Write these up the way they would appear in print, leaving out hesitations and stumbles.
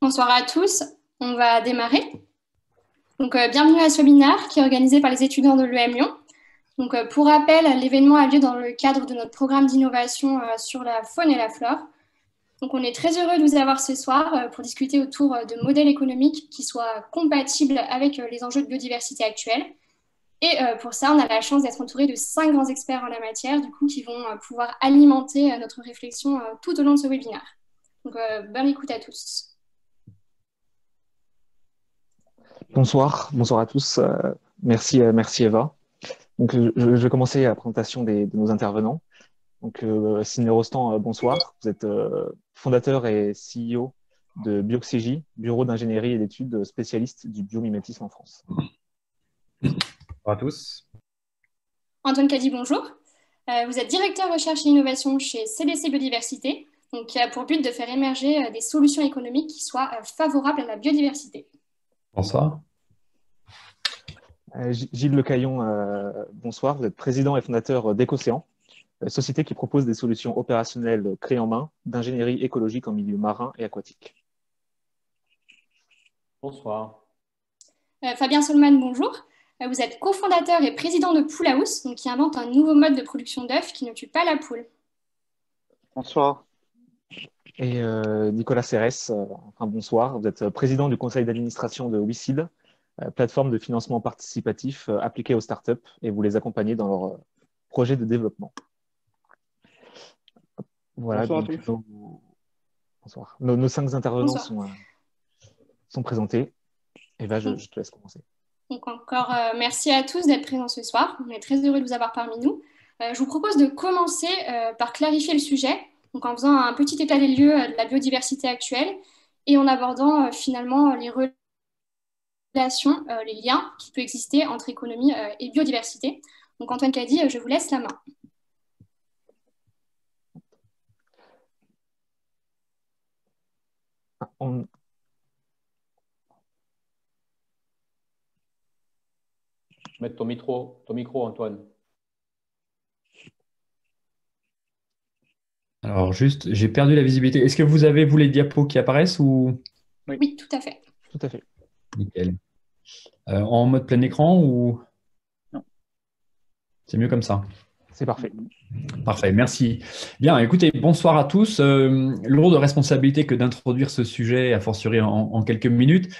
Bonsoir à tous, on va démarrer. Bienvenue à ce webinaire qui est organisé par les étudiants de l'EM Lyon. Pour rappel, l'événement a lieu dans le cadre de notre programme d'innovation sur la faune et la flore. On est très heureux de vous avoir ce soir pour discuter autour de modèles économiques qui soient compatibles avec les enjeux de biodiversité actuels. Et pour ça, on a la chance d'être entouré de 5 grands experts en la matière, qui vont pouvoir alimenter notre réflexion tout au long de ce webinaire. Bonne écoute à tous. Bonsoir à tous. Merci Eva. Je vais commencer la présentation de nos intervenants. Sidney Rostand, bonsoir. Vous êtes fondateur et CEO de Bioxégie, bureau d'ingénierie et d'études spécialiste du biomimétisme en France. Bonjour à tous. Antoine Caddy, bonjour. Vous êtes directeur recherche et innovation chez CDC Biodiversité, qui a pour but de faire émerger des solutions économiques qui soient favorables à la biodiversité. Bonsoir. Gilles Lecaillon, bonsoir. Vous êtes président et fondateur d'Ecocéan, société qui propose des solutions opérationnelles clés en main d'ingénierie écologique en milieu marin et aquatique. Bonsoir. Fabien Solman, bonjour. Vous êtes cofondateur et président de Pool House, qui invente un nouveau mode de production d'œufs qui ne tue pas la poule. Bonsoir. Et Nicolas Serres, bonsoir. Vous êtes président du conseil d'administration de WeSeed, plateforme de financement participatif appliquée aux startups, et vous les accompagnez dans leur projet de développement. Voilà. Bonsoir à tous. Bonsoir. Nos 5 intervenants sont présentés. Eva, je te laisse commencer. Encore merci à tous d'être présents ce soir. On est très heureux de vous avoir parmi nous. Je vous propose de commencer par clarifier le sujet, en faisant un petit état des lieux de la biodiversité actuelle et en abordant finalement les relations, les liens qui peuvent exister entre économie et biodiversité. Antoine Caddy, je vous laisse la main. Mettre ton micro, Antoine. Alors juste, j'ai perdu la visibilité. Est-ce que vous avez, les diapos qui apparaissent ou... Oui, tout à fait. Tout à fait. Nickel. En mode plein écran ou... Non. C'est mieux comme ça. C'est parfait. Parfait, merci. Bien, écoutez, bonsoir à tous. Lourde responsabilité que d'introduire ce sujet, a fortiori en quelques minutes.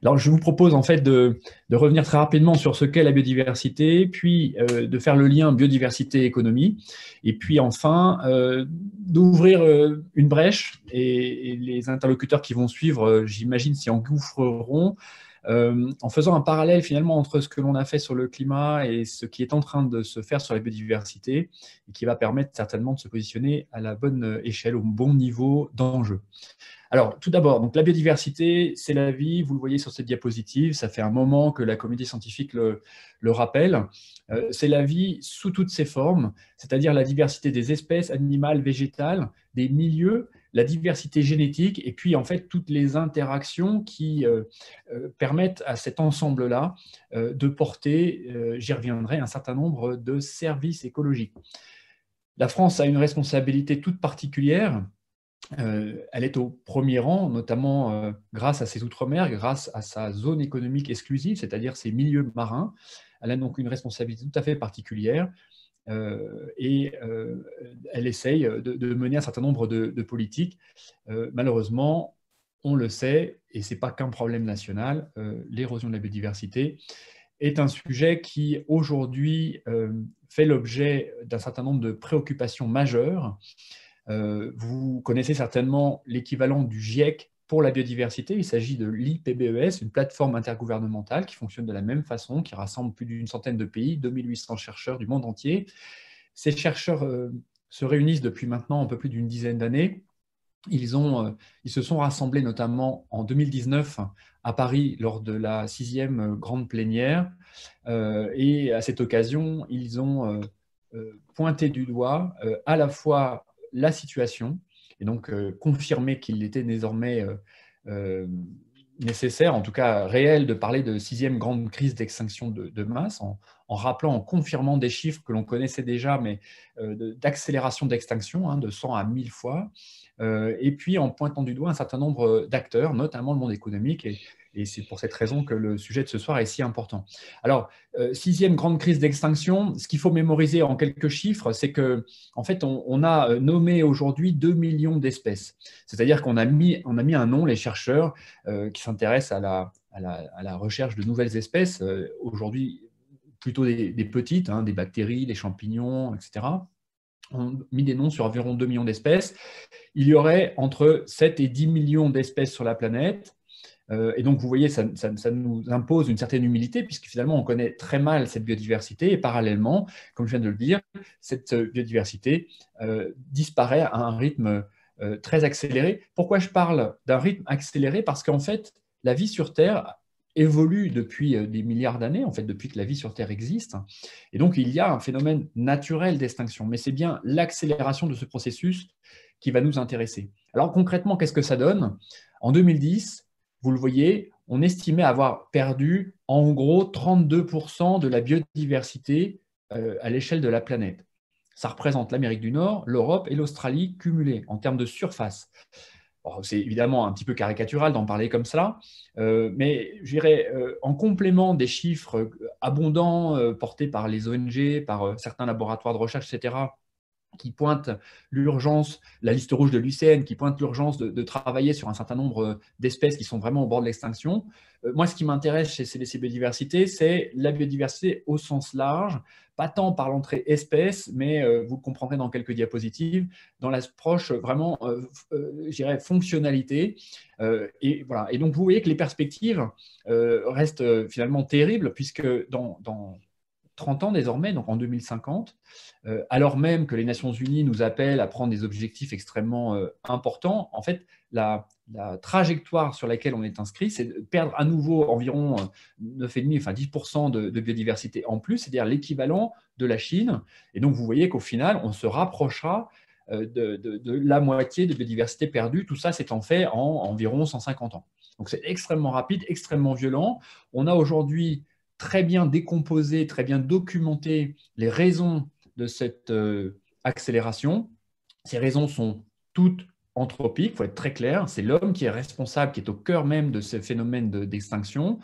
Alors, je vous propose en fait de revenir très rapidement sur ce qu'est la biodiversité, puis de faire le lien biodiversité-économie, et puis enfin d'ouvrir une brèche, et les interlocuteurs qui vont suivre, j'imagine, s'y engouffreront, en faisant un parallèle finalement entre ce que l'on a fait sur le climat et ce qui est en train de se faire sur la biodiversité, et qui va permettre certainement de se positionner à la bonne échelle, au bon niveau d'enjeu. Alors, tout d'abord, donc la biodiversité, c'est la vie, vous le voyez sur cette diapositive, ça fait un moment que la communauté scientifique le rappelle. C'est la vie sous toutes ses formes, c'est-à-dire la diversité des espèces animales, végétales, des milieux, la diversité génétique, et puis en fait toutes les interactions qui permettent à cet ensemble-là de porter, j'y reviendrai, un certain nombre de services écologiques. La France a une responsabilité toute particulière. Elle est au premier rang, notamment grâce à ses outre-mer, grâce à sa zone économique exclusive, c'est-à-dire ses milieux marins. Elle a donc une responsabilité tout à fait particulière et elle essaye de mener un certain nombre de politiques. Malheureusement, on le sait, et ce n'est pas qu'un problème national, l'érosion de la biodiversité est un sujet qui, aujourd'hui, fait l'objet d'un certain nombre de préoccupations majeures. Vous connaissez certainement l'équivalent du GIEC pour la biodiversité. Il s'agit de l'IPBES, une plateforme intergouvernementale qui fonctionne de la même façon, qui rassemble plus d'une centaine de pays, 2800 chercheurs du monde entier. Ces chercheurs se réunissent depuis maintenant un peu plus d'une dizaine d'années. Ils se sont rassemblés notamment en 2019 à Paris lors de la 6e grande plénière. Et à cette occasion, ils ont pointé du doigt à la fois la situation, et donc confirmer qu'il était désormais nécessaire, en tout cas réel, de parler de 6e grande crise d'extinction de masse en rappelant, en confirmant des chiffres que l'on connaissait déjà, mais d'accélération d'extinction, de 100 à 1000 fois, et puis en pointant du doigt un certain nombre d'acteurs, notamment le monde économique, et c'est pour cette raison que le sujet de ce soir est si important. Alors, sixième grande crise d'extinction, ce qu'il faut mémoriser en quelques chiffres, c'est que en fait, on a nommé aujourd'hui 2 millions d'espèces. C'est-à-dire qu'on a mis un nom, les chercheurs qui s'intéressent à la recherche de nouvelles espèces, aujourd'hui plutôt des petites, des bactéries, des champignons, etc. On a mis des noms sur environ 2 millions d'espèces. Il y aurait entre 7 et 10 millions d'espèces sur la planète. Et donc, vous voyez, ça nous impose une certaine humilité, puisque finalement, on connaît très mal cette biodiversité. Et parallèlement, comme je viens de le dire, cette biodiversité disparaît à un rythme très accéléré. Pourquoi je parle d'un rythme accéléré? Parce qu'en fait, la vie sur Terre évolue depuis des milliards d'années, en fait, depuis que la vie sur Terre existe. Et donc, il y a un phénomène naturel d'extinction. Mais c'est bien l'accélération de ce processus qui va nous intéresser. Alors, concrètement, qu'est-ce que ça donne? En 2010, vous le voyez, on estimait avoir perdu en gros 32% de la biodiversité à l'échelle de la planète. Ça représente l'Amérique du Nord, l'Europe et l'Australie cumulées en termes de surface. C'est évidemment un petit peu caricatural d'en parler comme ça, mais je dirais en complément des chiffres abondants portés par les ONG, par certains laboratoires de recherche, etc., qui pointe l'urgence, la liste rouge de l'UICN, qui pointe l'urgence de travailler sur un certain nombre d'espèces qui sont vraiment au bord de l'extinction. Moi, ce qui m'intéresse chez CDC Biodiversité, c'est la biodiversité au sens large, pas tant par l'entrée espèce, mais vous le comprendrez dans quelques diapositives, dans l'approche vraiment, je dirais, fonctionnalité. Et, voilà. Et donc, vous voyez que les perspectives restent finalement terribles, puisque dans 30 ans désormais, donc en 2050, alors même que les Nations Unies nous appellent à prendre des objectifs extrêmement importants, en fait, la trajectoire sur laquelle on est inscrit, c'est de perdre à nouveau environ 9,5, enfin 10% de biodiversité en plus, c'est-à-dire l'équivalent de la Chine. Et donc, vous voyez qu'au final, on se rapprochera de la moitié de biodiversité perdue. Tout ça s'étant fait en environ 150 ans. Donc, c'est extrêmement rapide, extrêmement violent. On a aujourd'hui très bien décomposé, très bien documenté les raisons de cette accélération. Ces raisons sont toutes anthropiques, il faut être très clair. C'est l'homme qui est responsable, qui est au cœur même de ce phénomène d'extinction.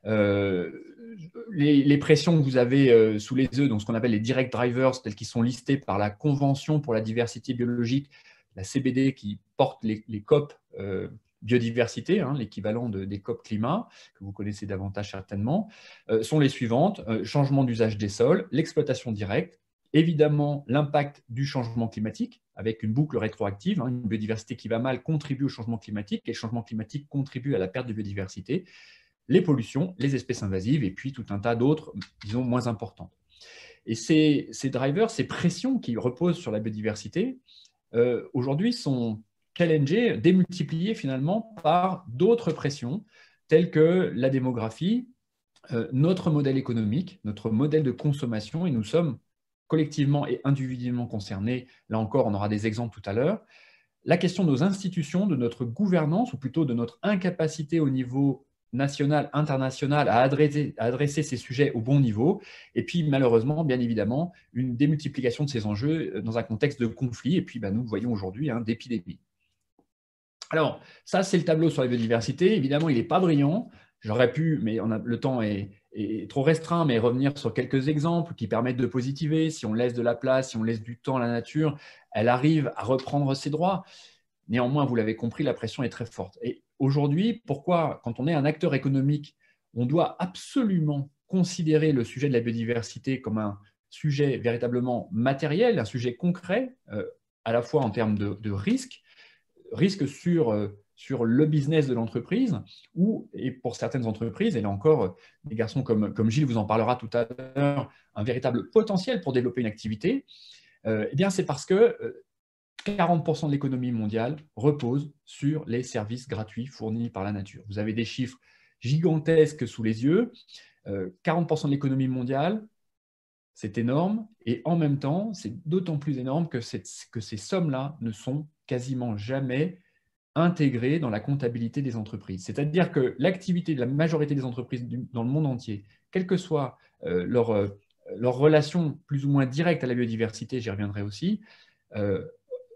Les pressions que vous avez sous les yeux, donc ce qu'on appelle les direct drivers, tels qu'ils sont listés par la Convention pour la diversité biologique, la CBD, qui porte les COP biodiversité, l'équivalent des COP climat, que vous connaissez davantage certainement, sont les suivantes. Changement d'usage des sols, l'exploitation directe, évidemment l'impact du changement climatique, avec une boucle rétroactive, une biodiversité qui va mal contribue au changement climatique, et le changement climatique contribue à la perte de biodiversité, les pollutions, les espèces invasives, et puis tout un tas d'autres, disons, moins importantes. Et ces drivers, ces pressions qui reposent sur la biodiversité, aujourd'hui sont challengées, démultipliées finalement par d'autres pressions, telles que la démographie, notre modèle économique, notre modèle de consommation, et nous sommes collectivement et individuellement concernés. Là encore, on aura des exemples tout à l'heure. La question de nos institutions, de notre gouvernance, ou plutôt de notre incapacité au niveau national, international, à adresser ces sujets au bon niveau. Et puis, malheureusement, bien évidemment, une démultiplication de ces enjeux dans un contexte de conflit. Et puis, nous voyons aujourd'hui d'épidémie. Alors, ça, c'est le tableau sur la biodiversité. Évidemment, il n'est pas brillant. J'aurais pu, mais le temps est trop restreint, mais revenir sur quelques exemples qui permettent de positiver. Si on laisse de la place, si on laisse du temps à la nature, elle arrive à reprendre ses droits. Néanmoins, vous l'avez compris, la pression est très forte. Et aujourd'hui, pourquoi, quand on est un acteur économique, on doit absolument considérer le sujet de la biodiversité comme un sujet véritablement matériel, un sujet concret, à la fois en termes de risque sur le business de l'entreprise, et pour certaines entreprises, et là encore, des garçons comme Gilles vous en parlera tout à l'heure, un véritable potentiel pour développer une activité, eh bien c'est parce que 40% de l'économie mondiale repose sur les services gratuits fournis par la nature. Vous avez des chiffres gigantesques sous les yeux. 40% de l'économie mondiale, c'est énorme. Et en même temps, c'est d'autant plus énorme que ces sommes-là ne sont quasiment jamais intégrées dans la comptabilité des entreprises. C'est-à-dire que l'activité de la majorité des entreprises dans le monde entier, quelle que soit leur leur relation plus ou moins directe à la biodiversité, j'y reviendrai aussi,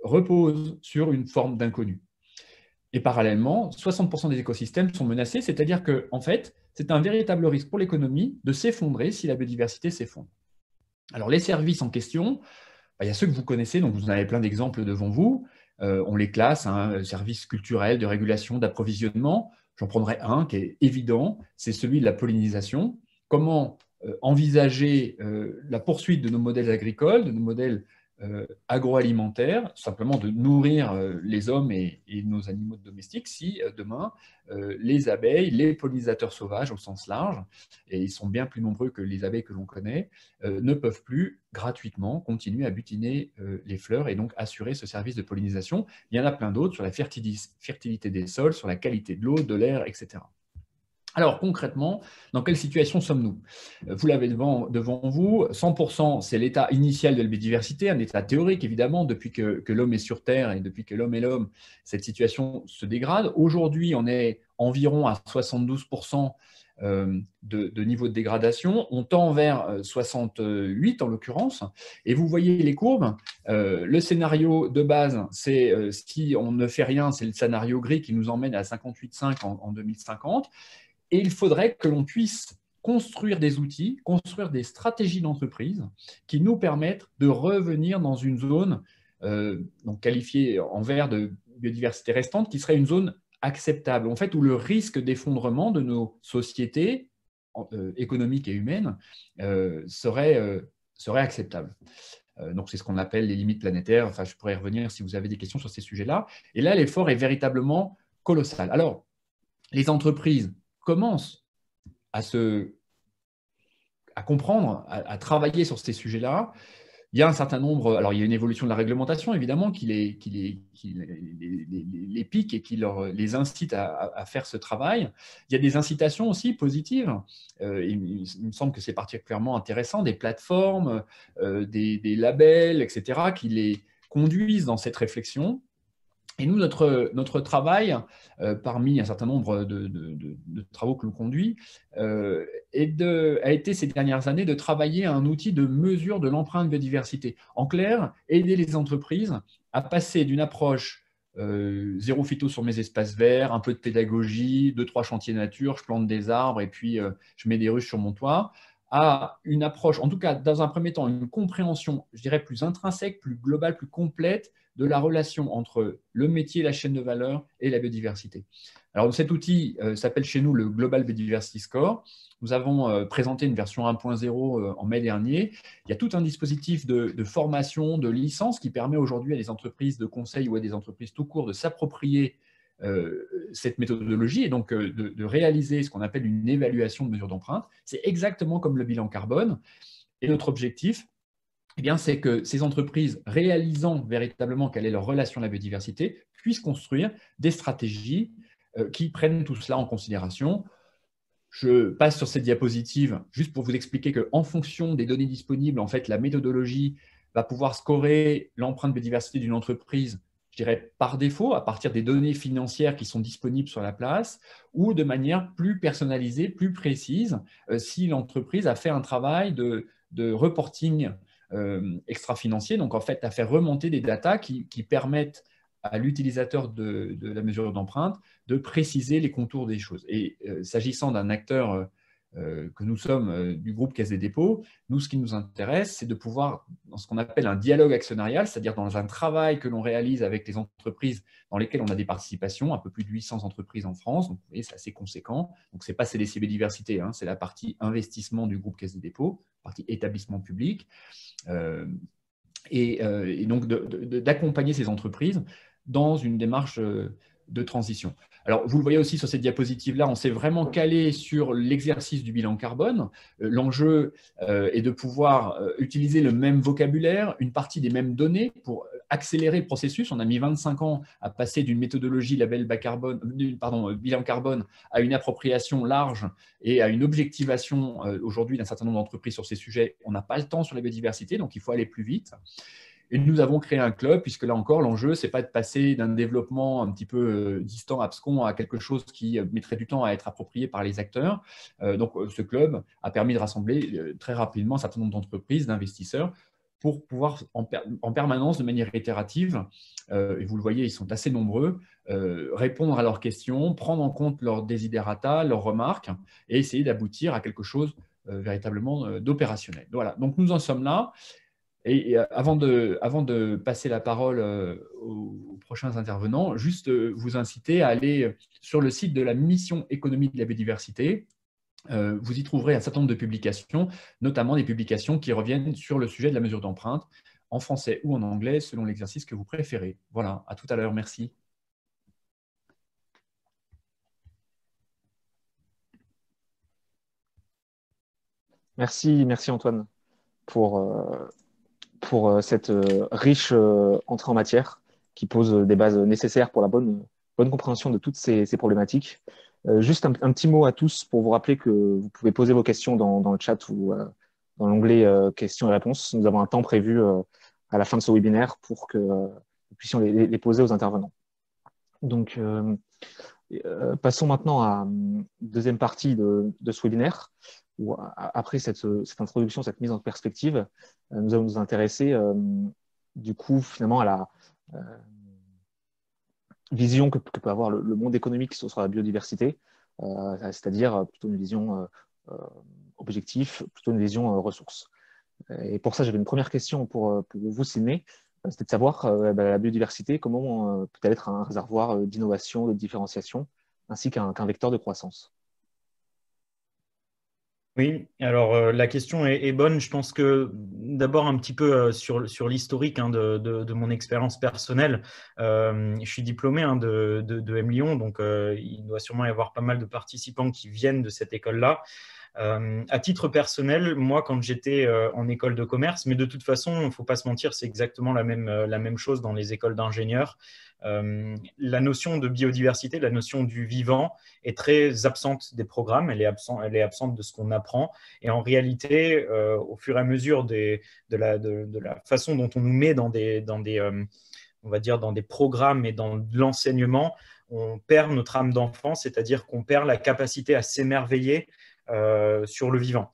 repose sur une forme d'inconnu. Et parallèlement, 60% des écosystèmes sont menacés, c'est-à-dire qu'en fait, c'est un véritable risque pour l'économie de s'effondrer si la biodiversité s'effondre. Alors, les services en question, il y a ceux que vous connaissez, donc vous en avez plein d'exemples devant vous. On les classe, services culturels, de régulation, d'approvisionnement. J'en prendrai un qui est évident, c'est celui de la pollinisation. Comment envisager la poursuite de nos modèles agricoles, de nos modèles agroalimentaire, simplement de nourrir les hommes et nos animaux domestiques si demain les abeilles, les pollinisateurs sauvages au sens large, et ils sont bien plus nombreux que les abeilles que l'on connaît, ne peuvent plus gratuitement continuer à butiner les fleurs et donc assurer ce service de pollinisation. Il y en a plein d'autres sur la fertilité des sols, sur la qualité de l'eau, de l'air, etc. Alors concrètement, dans quelle situation sommes-nous? Vous l'avez devant vous, 100% c'est l'état initial de la biodiversité, un état théorique évidemment, depuis que l'homme est sur Terre et depuis que l'homme est l'homme, cette situation se dégrade. Aujourd'hui, on est environ à 72% de niveau de dégradation, on tend vers 68 en l'occurrence, et vous voyez les courbes, le scénario de base, c'est si on ne fait rien, c'est le scénario gris qui nous emmène à 58,5 en 2050, et il faudrait que l'on puisse construire des outils, construire des stratégies d'entreprise qui nous permettent de revenir dans une zone donc qualifiée en vert de biodiversité restante, qui serait une zone acceptable, en fait, où le risque d'effondrement de nos sociétés économiques et humaines serait acceptable. Donc, c'est ce qu'on appelle les limites planétaires. Enfin, je pourrais y revenir si vous avez des questions sur ces sujets-là. Et là, l'effort est véritablement colossal. Alors, les entreprises commencent à comprendre, à travailler sur ces sujets-là. Il y a un certain nombre, alors il y a une évolution de la réglementation évidemment qui les pique et qui les incite à faire ce travail. Il y a des incitations aussi positives. Il me semble que c'est particulièrement intéressant, des plateformes, des labels, etc., qui les conduisent dans cette réflexion. Et nous, notre travail, parmi un certain nombre de travaux que l'on conduit, a été ces dernières années de travailler à un outil de mesure de l'empreinte biodiversité. En clair, aider les entreprises à passer d'une approche zéro phyto sur mes espaces verts, un peu de pédagogie, 2-3 chantiers nature, je plante des arbres et puis je mets des ruches sur mon toit, à une approche, en tout cas dans un premier temps, une compréhension, je dirais, plus intrinsèque, plus globale, plus complète de la relation entre le métier, la chaîne de valeur et la biodiversité. Alors cet outil s'appelle chez nous le Global Biodiversity Score. Nous avons présenté une version 1.0 en mai dernier. Il y a tout un dispositif de formation, de licence qui permet aujourd'hui à des entreprises de conseil ou à des entreprises tout court de s'approprier cette méthodologie et donc de réaliser ce qu'on appelle une évaluation de mesure d'empreinte. C'est exactement comme le bilan carbone. Et notre objectif, eh bien, c'est que ces entreprises, réalisant véritablement quelle est leur relation à la biodiversité, puissent construire des stratégies qui prennent tout cela en considération. Je passe sur cette diapositive juste pour vous expliquer qu'en fonction des données disponibles, en fait, la méthodologie va pouvoir scorer l'empreinte biodiversité d'une entreprise, je dirais par défaut, à partir des données financières qui sont disponibles sur la place, ou de manière plus personnalisée, plus précise, si l'entreprise a fait un travail de reporting extra-financier, donc en fait à faire remonter des datas qui permettent à l'utilisateur de la mesure d'empreinte de préciser les contours des choses. Et s'agissant d'un acteur que nous sommes du groupe Caisse des dépôts, nous, ce qui nous intéresse, c'est de pouvoir, dans ce qu'on appelle un dialogue actionnarial, c'est-à-dire dans un travail que l'on réalise avec les entreprises dans lesquelles on a des participations, un peu plus de 800 entreprises en France, donc vous voyez, c'est assez conséquent. Donc, ce n'est pas CDC Biodiversité, hein, c'est la partie investissement du groupe Caisse des dépôts, partie établissement public, et donc d'accompagner ces entreprises dans une démarche de transition. Alors, vous le voyez aussi sur cette diapositive-là, on s'est vraiment calé sur l'exercice du bilan carbone. L'enjeu est de pouvoir utiliser le même vocabulaire, une partie des mêmes données pour accélérer le processus. On a mis 25 ans à passer d'une méthodologie label bas carbone, bilan carbone à une appropriation large et à une objectivation aujourd'hui d'un certain nombre d'entreprises sur ces sujets. On n'a pas le temps sur la biodiversité, donc il faut aller plus vite. Et nous avons créé un club, puisque là encore, l'enjeu, ce n'est pas de passer d'un développement un petit peu distant, abscon, à quelque chose qui mettrait du temps à être approprié par les acteurs. Donc, ce club a permis de rassembler très rapidement un certain nombre d'entreprises, d'investisseurs, pour pouvoir en permanence, de manière itérative, et vous le voyez, ils sont assez nombreux, répondre à leurs questions, prendre en compte leurs desiderata, leurs remarques, et essayer d'aboutir à quelque chose véritablement d'opérationnel. Voilà, donc nous en sommes là. Et avant de passer la parole aux prochains intervenants, juste vous inciter à aller sur le site de la mission économie de la biodiversité. Vous y trouverez un certain nombre de publications, notamment des publications qui reviennent sur le sujet de la mesure d'empreinte, en français ou en anglais, selon l'exercice que vous préférez. Voilà, à tout à l'heure, merci. Merci Antoine pour cette riche entrée en matière qui pose des bases nécessaires pour la bonne compréhension de toutes ces problématiques. Juste un petit mot à tous pour vous rappeler que vous pouvez poser vos questions dans le chat ou dans l'onglet questions et réponses. Nous avons un temps prévu à la fin de ce webinaire pour que nous puissions les poser aux intervenants. Donc, passons maintenant à la deuxième partie de ce webinaire, où après cette introduction, cette mise en perspective, nous allons nous intéresser du coup finalement à la vision que peut avoir le monde économique sur la biodiversité, c'est-à-dire plutôt une vision objectif, plutôt une vision ressources. Et pour ça, j'avais une première question pour vous, Sydney. C'était de savoir la biodiversité, comment peut-elle être un réservoir d'innovation, de différenciation, ainsi qu'un vecteur de croissance. Oui, alors la question est bonne. Je pense que d'abord un petit peu sur l'historique de mon expérience personnelle. Je suis diplômé de M Lyon, donc il doit sûrement y avoir pas mal de participants qui viennent de cette école-là. À titre personnel, moi, quand j'étais en école de commerce, mais de toute façon, il ne faut pas se mentir, c'est exactement la même chose dans les écoles d'ingénieurs. La notion de biodiversité, la notion du vivant est très absente des programmes, elle est absente de ce qu'on apprend. Et en réalité, au fur et à mesure de la façon dont on nous met dans on va dire dans des programmes et dans l'enseignement, on perd notre âme d'enfant, c'est-à-dire qu'on perd la capacité à s'émerveiller sur le vivant.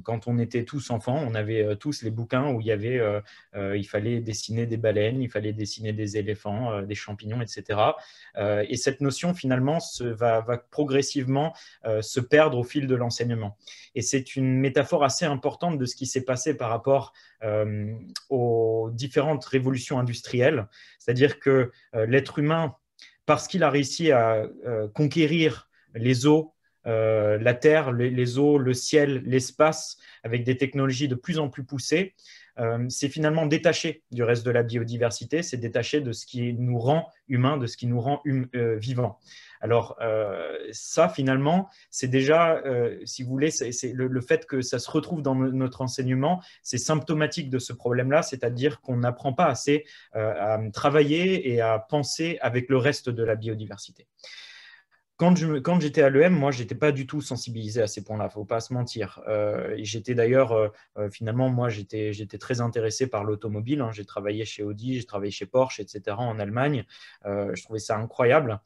Quand on était tous enfants, on avait tous les bouquins où il fallait dessiner des baleines, il fallait dessiner des éléphants, des champignons, etc. Et cette notion, finalement, va progressivement se perdre au fil de l'enseignement. Et c'est une métaphore assez importante de ce qui s'est passé par rapport aux différentes révolutions industrielles. C'est-à-dire que l'être humain, parce qu'il a réussi à conquérir les eaux, la terre, les eaux, le ciel, l'espace, avec des technologies de plus en plus poussées, c'est finalement détaché du reste de la biodiversité, c'est détaché de ce qui nous rend humains, de ce qui nous rend vivants. Alors ça, finalement, c'est déjà, si vous voulez, c'est le fait que ça se retrouve dans notre enseignement, c'est symptomatique de ce problème-là, c'est-à-dire qu'on n'apprend pas assez à travailler et à penser avec le reste de la biodiversité. Quand j'étais à l'EM, moi, je n'étais pas du tout sensibilisé à ces points-là, il ne faut pas se mentir. J'étais d'ailleurs, finalement, moi, j'étais très intéressé par l'automobile. J'ai travaillé chez Audi, j'ai travaillé chez Porsche, etc. en Allemagne. Je trouvais ça incroyable.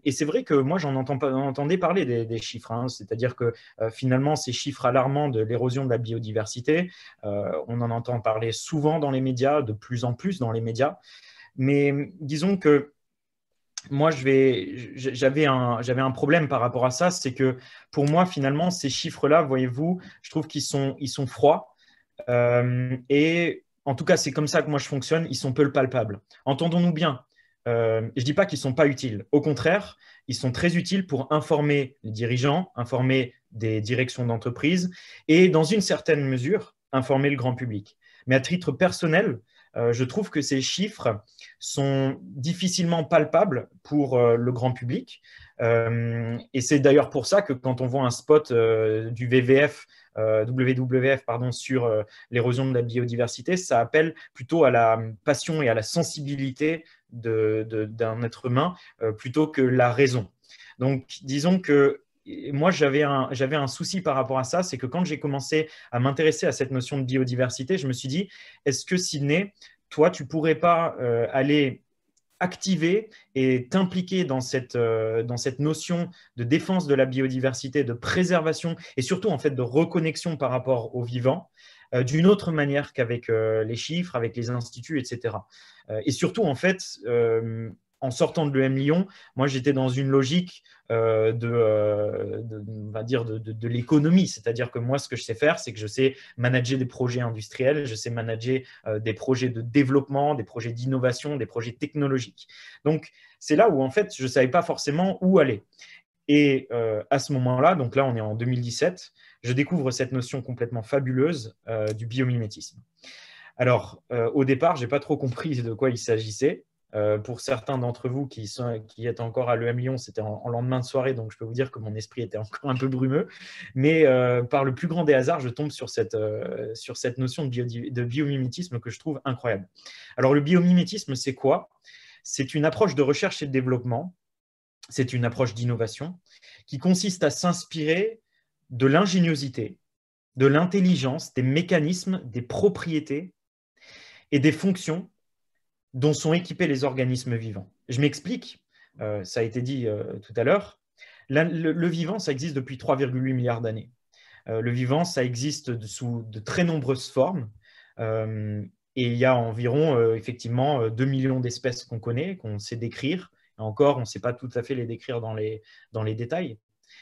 Et c'est vrai que moi, j'en entendais parler des chiffres. C'est-à-dire que finalement, ces chiffres alarmants de l'érosion de la biodiversité, on en entend parler souvent dans les médias, de plus en plus dans les médias. Mais disons que moi, j'avais un problème par rapport à ça, c'est que pour moi, finalement, ces chiffres-là, voyez-vous, je trouve qu'ils sont froids. Et en tout cas, c'est comme ça que moi je fonctionne, ils sont peu palpables. Entendons-nous bien, je ne dis pas qu'ils ne sont pas utiles. Au contraire, ils sont très utiles pour informer les dirigeants, informer des directions d'entreprise et, dans une certaine mesure, informer le grand public. Mais à titre personnel, je trouve que ces chiffres sont difficilement palpables pour le grand public. Et c'est d'ailleurs pour ça que quand on voit un spot du WWF sur l'érosion de la biodiversité, ça appelle plutôt à la passion et à la sensibilité d'un être humain plutôt que la raison. Donc, disons que moi, j'avais un souci par rapport à ça, c'est que quand j'ai commencé à m'intéresser à cette notion de biodiversité, je me suis dit, est-ce que Sydney, toi, tu pourrais pas aller activer et t'impliquer dans cette notion de défense de la biodiversité, de préservation et surtout en fait de reconnexion par rapport au vivant d'une autre manière qu'avec les chiffres, avec les instituts, etc. Et surtout en fait, en sortant de l'EM Lyon, moi j'étais dans une logique on va dire de l'économie, c'est-à-dire que moi ce que je sais faire, c'est que je sais manager des projets industriels, je sais manager des projets de développement, des projets d'innovation, des projets technologiques. Donc c'est là où en fait je ne savais pas forcément où aller. Et à ce moment-là, donc là on est en 2017, je découvre cette notion complètement fabuleuse du biomimétisme. Alors au départ, je n'ai pas trop compris de quoi il s'agissait. Pour certains d'entre vous qui êtes encore à l'EM Lyon, c'était en lendemain de soirée, donc je peux vous dire que mon esprit était encore un peu brumeux. Mais par le plus grand des hasards, je tombe sur cette notion de biomimétisme que je trouve incroyable. Alors le biomimétisme, c'est quoi? C'est une approche de recherche et de développement, c'est une approche d'innovation qui consiste à s'inspirer de l'ingéniosité, de l'intelligence, des mécanismes, des propriétés et des fonctions dont sont équipés les organismes vivants. Je m'explique, ça a été dit tout à l'heure, le vivant, ça existe depuis 3,8 milliards d'années. Le vivant, ça existe sous de très nombreuses formes, et il y a environ, effectivement, 2 millions d'espèces qu'on connaît, qu'on sait décrire. Et encore, on ne sait pas tout à fait les décrire dans les détails.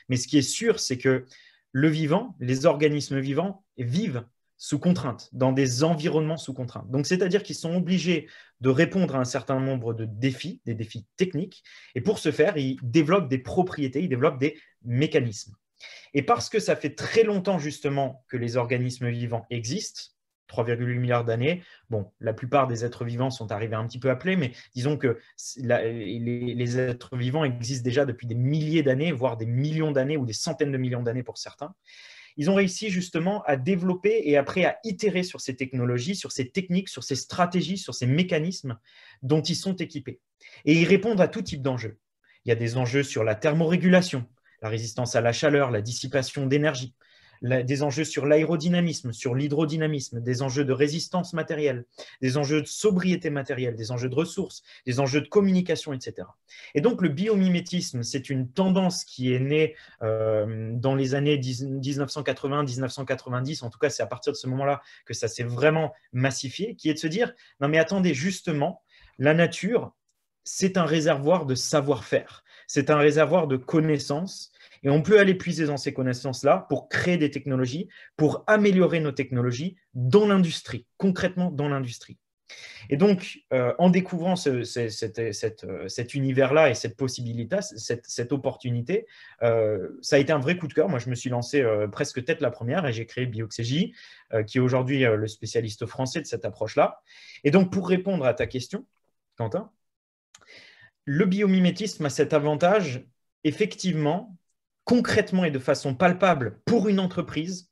Mais ce qui est sûr, c'est que le vivant, les organismes vivants vivent sous contrainte, dans des environnements sous contrainte. Donc, c'est-à-dire qu'ils sont obligés de répondre à un certain nombre de défis, des défis techniques, et pour ce faire, ils développent des propriétés, ils développent des mécanismes. Et parce que ça fait très longtemps justement que les organismes vivants existent, 3,8 milliards d'années, bon, la plupart des êtres vivants sont arrivés un petit peu appelés, mais disons que les êtres vivants existent déjà depuis des milliers d'années, voire des millions d'années ou des centaines de millions d'années pour certains. Ils ont réussi justement à développer et après à itérer sur ces technologies, sur ces techniques, sur ces stratégies, sur ces mécanismes dont ils sont équipés. Et ils répondent à tout type d'enjeux. Il y a des enjeux sur la thermorégulation, la résistance à la chaleur, la dissipation d'énergie, des enjeux sur l'aérodynamisme, sur l'hydrodynamisme, des enjeux de résistance matérielle, des enjeux de sobriété matérielle, des enjeux de ressources, des enjeux de communication, etc. Et donc, le biomimétisme, c'est une tendance qui est née dans les années 1980-1990, en tout cas, c'est à partir de ce moment-là que ça s'est vraiment massifié, qui est de se dire, non mais attendez, justement, la nature, c'est un réservoir de savoir-faire, c'est un réservoir de connaissances. Et on peut aller puiser dans ces connaissances-là pour créer des technologies, pour améliorer nos technologies dans l'industrie, concrètement dans l'industrie. Et donc, en découvrant cet univers-là et cette possibilité, cette opportunité, ça a été un vrai coup de cœur. Moi, je me suis lancé presque tête la première et j'ai créé Bioxégie, qui est aujourd'hui le spécialiste français de cette approche-là. Et donc, pour répondre à ta question, Quentin, le biomimétisme a cet avantage, effectivement, concrètement et de façon palpable pour une entreprise,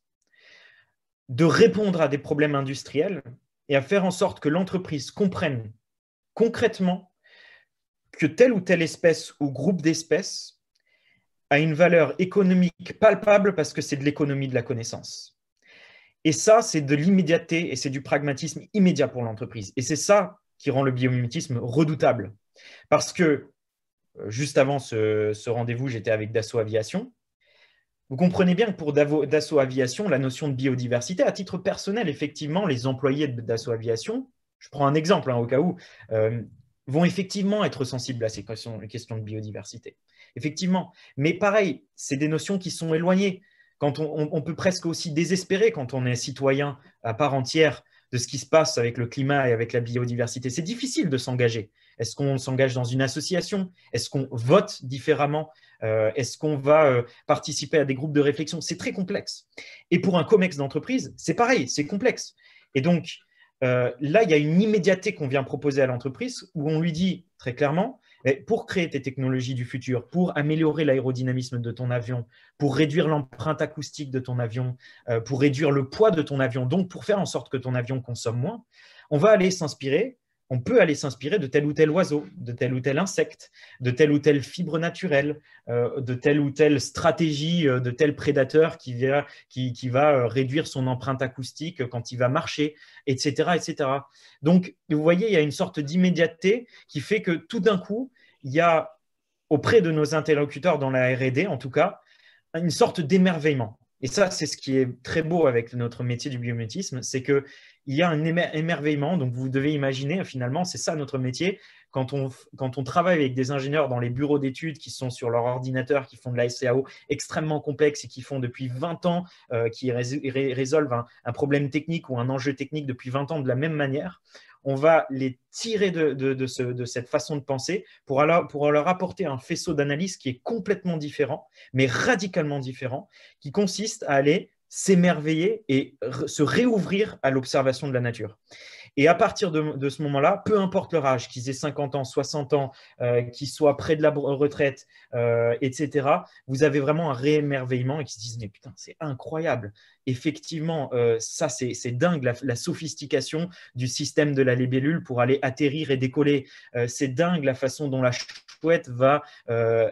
de répondre à des problèmes industriels et à faire en sorte que l'entreprise comprenne concrètement que telle ou telle espèce ou groupe d'espèces a une valeur économique palpable parce que c'est de l'économie de la connaissance. Et ça, c'est de l'immédiateté et c'est du pragmatisme immédiat pour l'entreprise. Et c'est ça qui rend le biomimétisme redoutable. Parce que juste avant ce rendez-vous, j'étais avec Dassault Aviation. Vous comprenez bien que pour Dassault Aviation, la notion de biodiversité, à titre personnel, effectivement, les employés de Dassault Aviation, je prends un exemple au cas où, vont effectivement être sensibles à ces questions de biodiversité. Effectivement. Mais pareil, c'est des notions qui sont éloignées. Quand on peut presque aussi désespérer quand on est citoyen à part entière de ce qui se passe avec le climat et avec la biodiversité. C'est difficile de s'engager. Est-ce qu'on s'engage dans une association? Est-ce qu'on vote différemment? Est-ce qu'on va participer à des groupes de réflexion? C'est très complexe. Et pour un COMEX d'entreprise, c'est pareil, c'est complexe. Et donc, là, il y a une immédiateté qu'on vient proposer à l'entreprise où on lui dit très clairement, pour créer tes technologies du futur, pour améliorer l'aérodynamisme de ton avion, pour réduire l'empreinte acoustique de ton avion, pour réduire le poids de ton avion, donc pour faire en sorte que ton avion consomme moins, on va aller s'inspirer on peut aller s'inspirer de tel ou tel oiseau, de tel ou tel insecte, de telle ou telle fibre naturelle, de telle ou telle stratégie de tel prédateur qui va réduire son empreinte acoustique quand il va marcher, etc., etc. Donc, vous voyez, il y a une sorte d'immédiateté qui fait que tout d'un coup, il y a auprès de nos interlocuteurs dans la R&D, en tout cas, une sorte d'émerveillement. Et ça, c'est ce qui est très beau avec notre métier du biomimétisme, c'est qu'il y a un émerveillement. Donc, vous devez imaginer, finalement, c'est ça notre métier. Quand on travaille avec des ingénieurs dans les bureaux d'études qui sont sur leur ordinateur, qui font de la SCAO extrêmement complexe et qui font depuis 20 ans, qui résolvent un problème technique ou un enjeu technique depuis 20 ans de la même manière, on va les tirer de cette façon de penser pour leur apporter un faisceau d'analyse qui est complètement différent, mais radicalement différent, qui consiste à aller s'émerveiller et se réouvrir à l'observation de la nature. Et à partir de ce moment-là, peu importe leur âge, qu'ils aient 50 ans, 60 ans, qu'ils soient près de la retraite, etc., vous avez vraiment un réémerveillement et qui se disent « mais putain, c'est incroyable ». Effectivement, ça, c'est dingue, la sophistication du système de la libellule pour aller atterrir et décoller. C'est dingue la façon dont la chouette va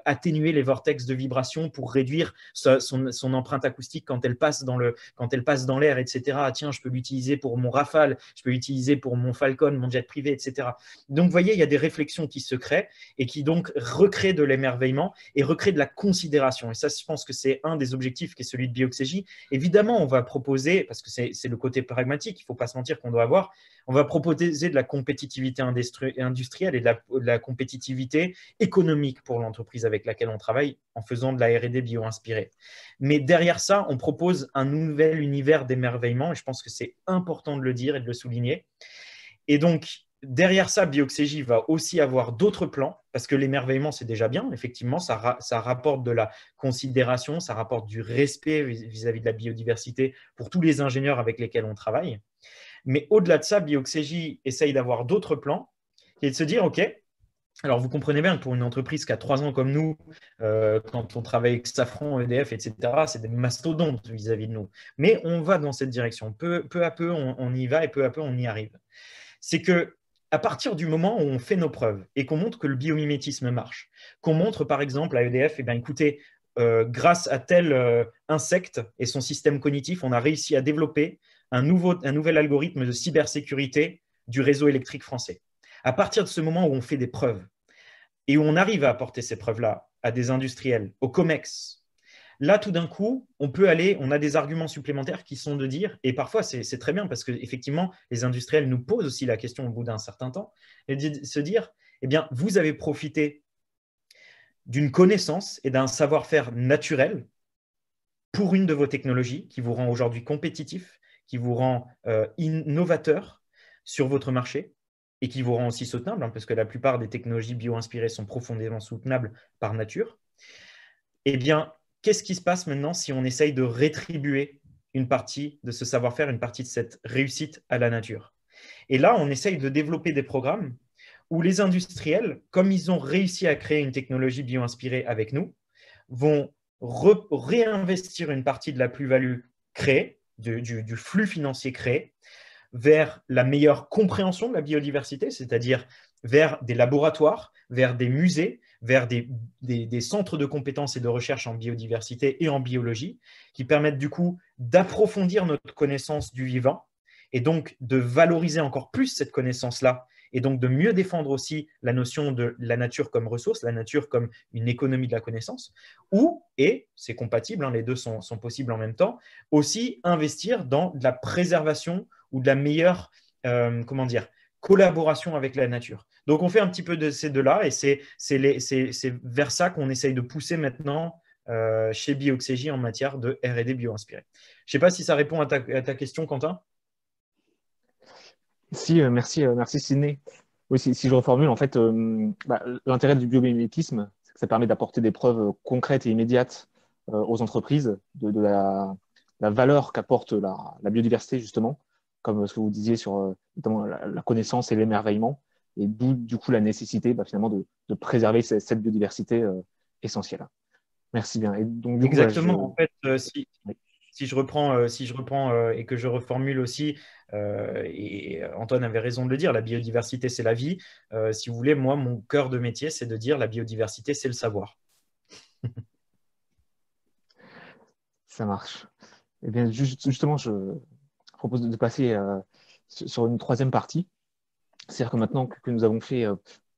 atténuer les vortex de vibration pour réduire son empreinte acoustique quand elle passe dans l'air, etc. Ah, tiens, je peux l'utiliser pour mon Rafale, je peux l'utiliser pour mon Falcon, mon jet privé, etc. Donc, vous voyez, il y a des réflexions qui se créent et qui donc recréent de l'émerveillement et recréent de la considération. Et ça, je pense que c'est un des objectifs qui est celui de Bioxégie. Évidemment, on va proposer, parce que c'est le côté pragmatique, il ne faut pas se mentir qu'on doit avoir, on va proposer de la compétitivité industrielle et de la compétitivité économique pour l'entreprise avec laquelle on travaille en faisant de la R&D bio-inspirée. Mais derrière ça, on propose un nouvel univers d'émerveillement et je pense que c'est important de le dire et de le souligner. Et donc, derrière ça, Bioxégie va aussi avoir d'autres plans parce que l'émerveillement, c'est déjà bien. Effectivement, ça rapporte de la considération, ça rapporte du respect vis-à-vis de la biodiversité pour tous les ingénieurs avec lesquels on travaille. Mais au-delà de ça, Bioxégie essaye d'avoir d'autres plans et de se dire, OK, alors vous comprenez bien que pour une entreprise qui a 3 ans comme nous, quand on travaille avec Safran, EDF, etc., c'est des mastodontes vis-à-vis de nous. Mais on va dans cette direction. Peu à peu, on y va et peu à peu, on y arrive. C'est que à partir du moment où on fait nos preuves et qu'on montre que le biomimétisme marche, qu'on montre par exemple à EDF, eh bien, écoutez, grâce à tel insecte et son système cognitif, on a réussi à développer un nouvel algorithme de cybersécurité du réseau électrique français. À partir de ce moment où on fait des preuves et où on arrive à apporter ces preuves-là à des industriels, au COMEX, là, tout d'un coup, on a des arguments supplémentaires qui sont de dire, et parfois c'est très bien parce qu'effectivement, les industriels nous posent aussi la question au bout d'un certain temps, et de se dire, eh bien, vous avez profité d'une connaissance et d'un savoir-faire naturel pour une de vos technologies qui vous rend aujourd'hui compétitif, qui vous rend innovateur sur votre marché et qui vous rend aussi soutenable, hein, parce que la plupart des technologies bio-inspirées sont profondément soutenables par nature. Eh bien, qu'est-ce qui se passe maintenant si on essaye de rétribuer une partie de ce savoir-faire, une partie de cette réussite à la nature? Et là, on essaye de développer des programmes où les industriels, comme ils ont réussi à créer une technologie bio-inspirée avec nous, vont réinvestir une partie de la plus-value créée, du flux financier créé, vers la meilleure compréhension de la biodiversité, c'est-à-dire vers des laboratoires, vers des musées, vers des centres de compétences et de recherche en biodiversité et en biologie, qui permettent du coup d'approfondir notre connaissance du vivant et donc de valoriser encore plus cette connaissance-là et donc de mieux défendre aussi la notion de la nature comme ressource, la nature comme une économie de la connaissance, ou, et c'est compatible, hein, les deux sont possibles en même temps, aussi investir dans de la préservation ou de la meilleure, collaboration avec la nature. Donc, on fait un petit peu de ces deux-là et c'est vers ça qu'on essaye de pousser maintenant chez Bioxégie en matière de R&D bio-inspiré. Je ne sais pas si ça répond à ta question, Quentin. Si, merci Sidney. Oui, si je reformule, en fait, l'intérêt du biomimétisme, c'est que ça permet d'apporter des preuves concrètes et immédiates aux entreprises de la valeur qu'apporte la biodiversité, justement, comme ce que vous disiez sur notamment la connaissance et l'émerveillement, et d'où du coup la nécessité finalement de préserver cette biodiversité essentielle. Merci bien. Et donc, du exactement. Coup, en fait, Si je reprends et que je reformule aussi, et Antoine avait raison de le dire, la biodiversité, c'est la vie. Si vous voulez, moi, mon cœur de métier, c'est de dire la biodiversité, c'est le savoir. Ça marche. Eh bien, justement, je propose de passer sur une troisième partie. C'est-à-dire que maintenant que nous avons fait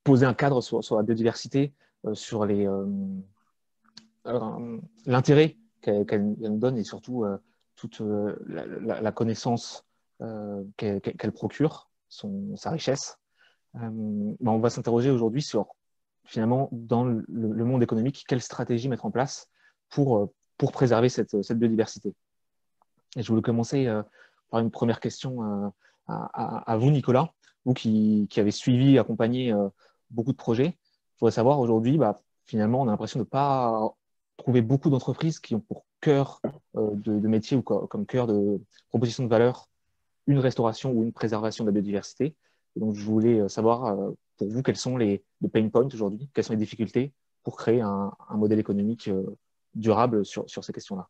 poser un cadre sur la biodiversité, sur l'intérêt qu'elle nous donne et surtout toute la connaissance qu'elle procure, sa richesse, on va s'interroger aujourd'hui sur, finalement, dans le monde économique, quelle stratégie mettre en place pour préserver cette biodiversité. Et je voulais commencer par une première question à vous, Nicolas, vous qui avez suivi, accompagné beaucoup de projets. Je voudrais savoir aujourd'hui, finalement, on a l'impression de ne pas trouver beaucoup d'entreprises qui ont pour cœur de métier ou comme cœur de proposition de valeur une restauration ou une préservation de la biodiversité. Et donc, je voulais savoir, pour vous, quels sont les pain points aujourd'hui, quelles sont les difficultés pour créer un modèle économique durable sur ces questions-là.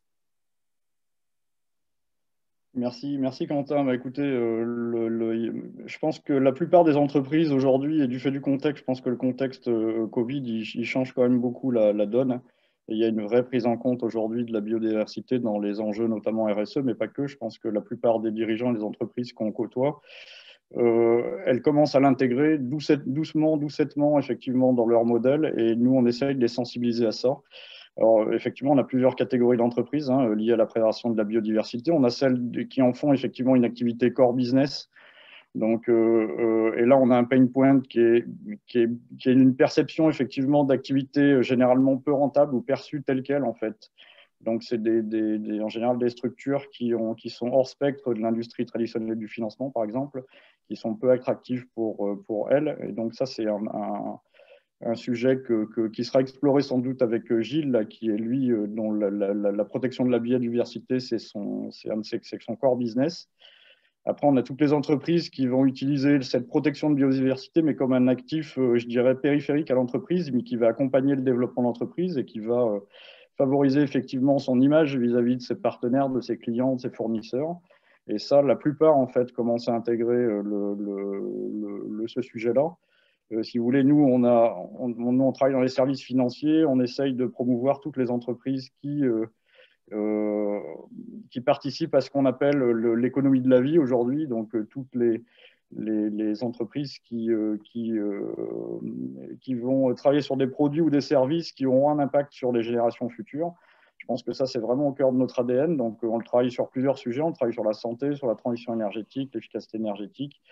Merci Quentin. Écoutez, je pense que la plupart des entreprises aujourd'hui, et du fait du contexte, je pense que le contexte Covid, il change quand même beaucoup la donne. Et il y a une vraie prise en compte aujourd'hui de la biodiversité dans les enjeux, notamment RSE, mais pas que. Je pense que la plupart des dirigeants des entreprises qu'on côtoie, elles commencent à l'intégrer doucement, doucettement, effectivement, dans leur modèle. Et nous, on essaye de les sensibiliser à ça. Alors, effectivement, on a plusieurs catégories d'entreprises liées à la préservation de la biodiversité. On a celles qui en font effectivement une activité core business. Donc, et là, on a un pain point qui est une perception effectivement d'activité généralement peu rentable ou perçue telle qu'elle en fait. Donc, c'est en général des structures qui sont hors spectre de l'industrie traditionnelle du financement, par exemple, qui sont peu attractives pour elles. Et donc, ça, c'est un sujet qui sera exploré sans doute avec Gilles, là, qui est lui, dont la protection de la biodiversité, c'est son core business. Après, on a toutes les entreprises qui vont utiliser cette protection de biodiversité, mais comme un actif, je dirais, périphérique à l'entreprise, mais qui va accompagner le développement de l'entreprise et qui va favoriser effectivement son image vis-à-vis de ses partenaires, de ses clients, de ses fournisseurs. Et ça, la plupart, en fait, commencent à intégrer ce sujet-là. Si vous voulez, nous, on travaille dans les services financiers, on essaye de promouvoir toutes les entreprises qui participent à ce qu'on appelle l'économie de la vie aujourd'hui, donc toutes les entreprises qui vont travailler sur des produits ou des services qui auront un impact sur les générations futures. Je pense que ça, c'est vraiment au cœur de notre ADN. Donc, on le travaille sur plusieurs sujets. On travaille sur la santé, sur la transition énergétique, l'efficacité énergétique,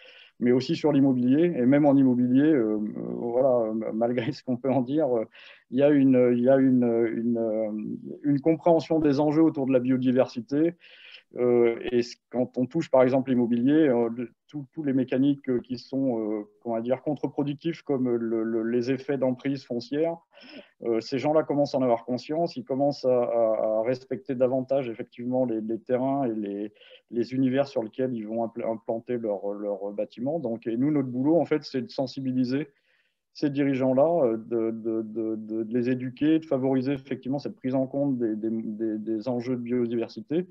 mais aussi sur l'immobilier. Et même en immobilier, voilà, malgré ce qu'on peut en dire, il y a une compréhension des enjeux autour de la biodiversité. Et quand on touche par exemple l'immobilier, tous les mécaniques qui sont comment dire, contre-productifs comme les effets d'emprise foncière, ces gens-là commencent à en avoir conscience, ils commencent à respecter davantage effectivement les terrains et les univers sur lesquels ils vont implanter leur bâtiment. Donc, et nous, notre boulot, en fait, c'est de sensibiliser ces dirigeants-là, de les éduquer, de favoriser effectivement cette prise en compte des enjeux de biodiversité.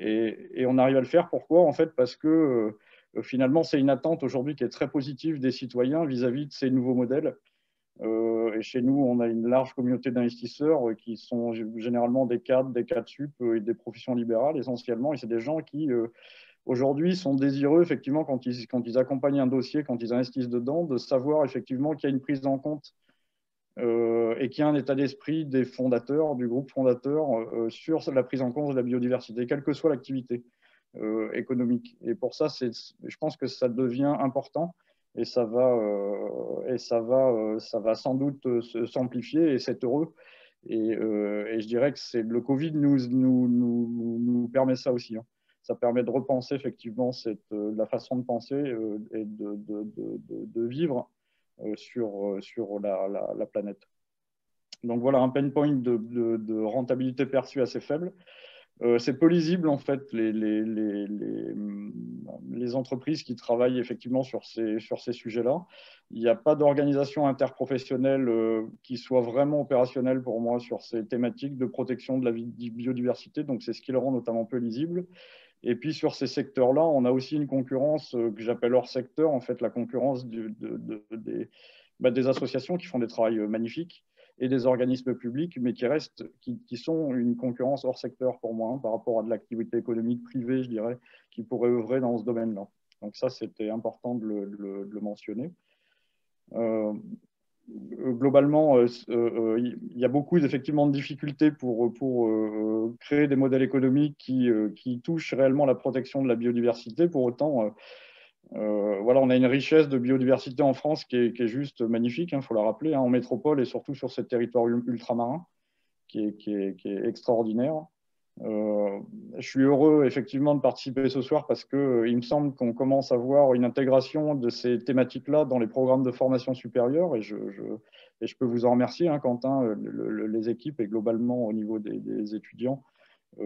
Et on arrive à le faire. Pourquoi? En fait, parce que finalement, c'est une attente aujourd'hui qui est très positive des citoyens vis-à-vis de ces nouveaux modèles. Et chez nous, on a une large communauté d'investisseurs qui sont généralement des cadres sup et des professions libérales essentiellement. Et c'est des gens qui, aujourd'hui, sont désireux, effectivement, quand ils accompagnent un dossier, quand ils investissent dedans, de savoir effectivement qu'il y a une prise en compte et qu'il y a un état d'esprit des fondateurs, du groupe fondateur, sur la prise en compte de la biodiversité, quelle que soit l'activité économique. Et pour ça, je pense que ça devient important et ça va sans doute s'amplifier et c'est heureux. Et je dirais que le Covid nous permet ça aussi. Hein. Ça permet de repenser effectivement la façon de penser et de vivre sur la planète. Donc voilà, un pain point de rentabilité perçue assez faible. c'est peu lisible en fait les entreprises qui travaillent effectivement sur ces sujets-là. Il n'y a pas d'organisation interprofessionnelle qui soit vraiment opérationnelle pour moi sur ces thématiques de protection de la biodiversité, donc c'est ce qui le rend notamment peu lisible. Et puis sur ces secteurs-là, on a aussi une concurrence que j'appelle hors secteur, en fait la concurrence des associations qui font des travaux magnifiques et des organismes publics, mais qui sont une concurrence hors secteur pour moi, par rapport à de l'activité économique privée, je dirais, qui pourrait œuvrer dans ce domaine-là. Donc ça, c'était important de le mentionner. Globalement, il y a beaucoup effectivement de difficultés pour créer des modèles économiques qui touchent réellement la protection de la biodiversité. Pour autant, voilà, on a une richesse de biodiversité en France qui est juste magnifique, faut la rappeler, en métropole et surtout sur ces territoires ultramarins, qui est extraordinaire. Je suis heureux effectivement de participer ce soir parce qu'il me semble qu'on commence à voir une intégration de ces thématiques-là dans les programmes de formation supérieure et je peux vous en remercier, Quentin, les équipes et globalement au niveau des étudiants.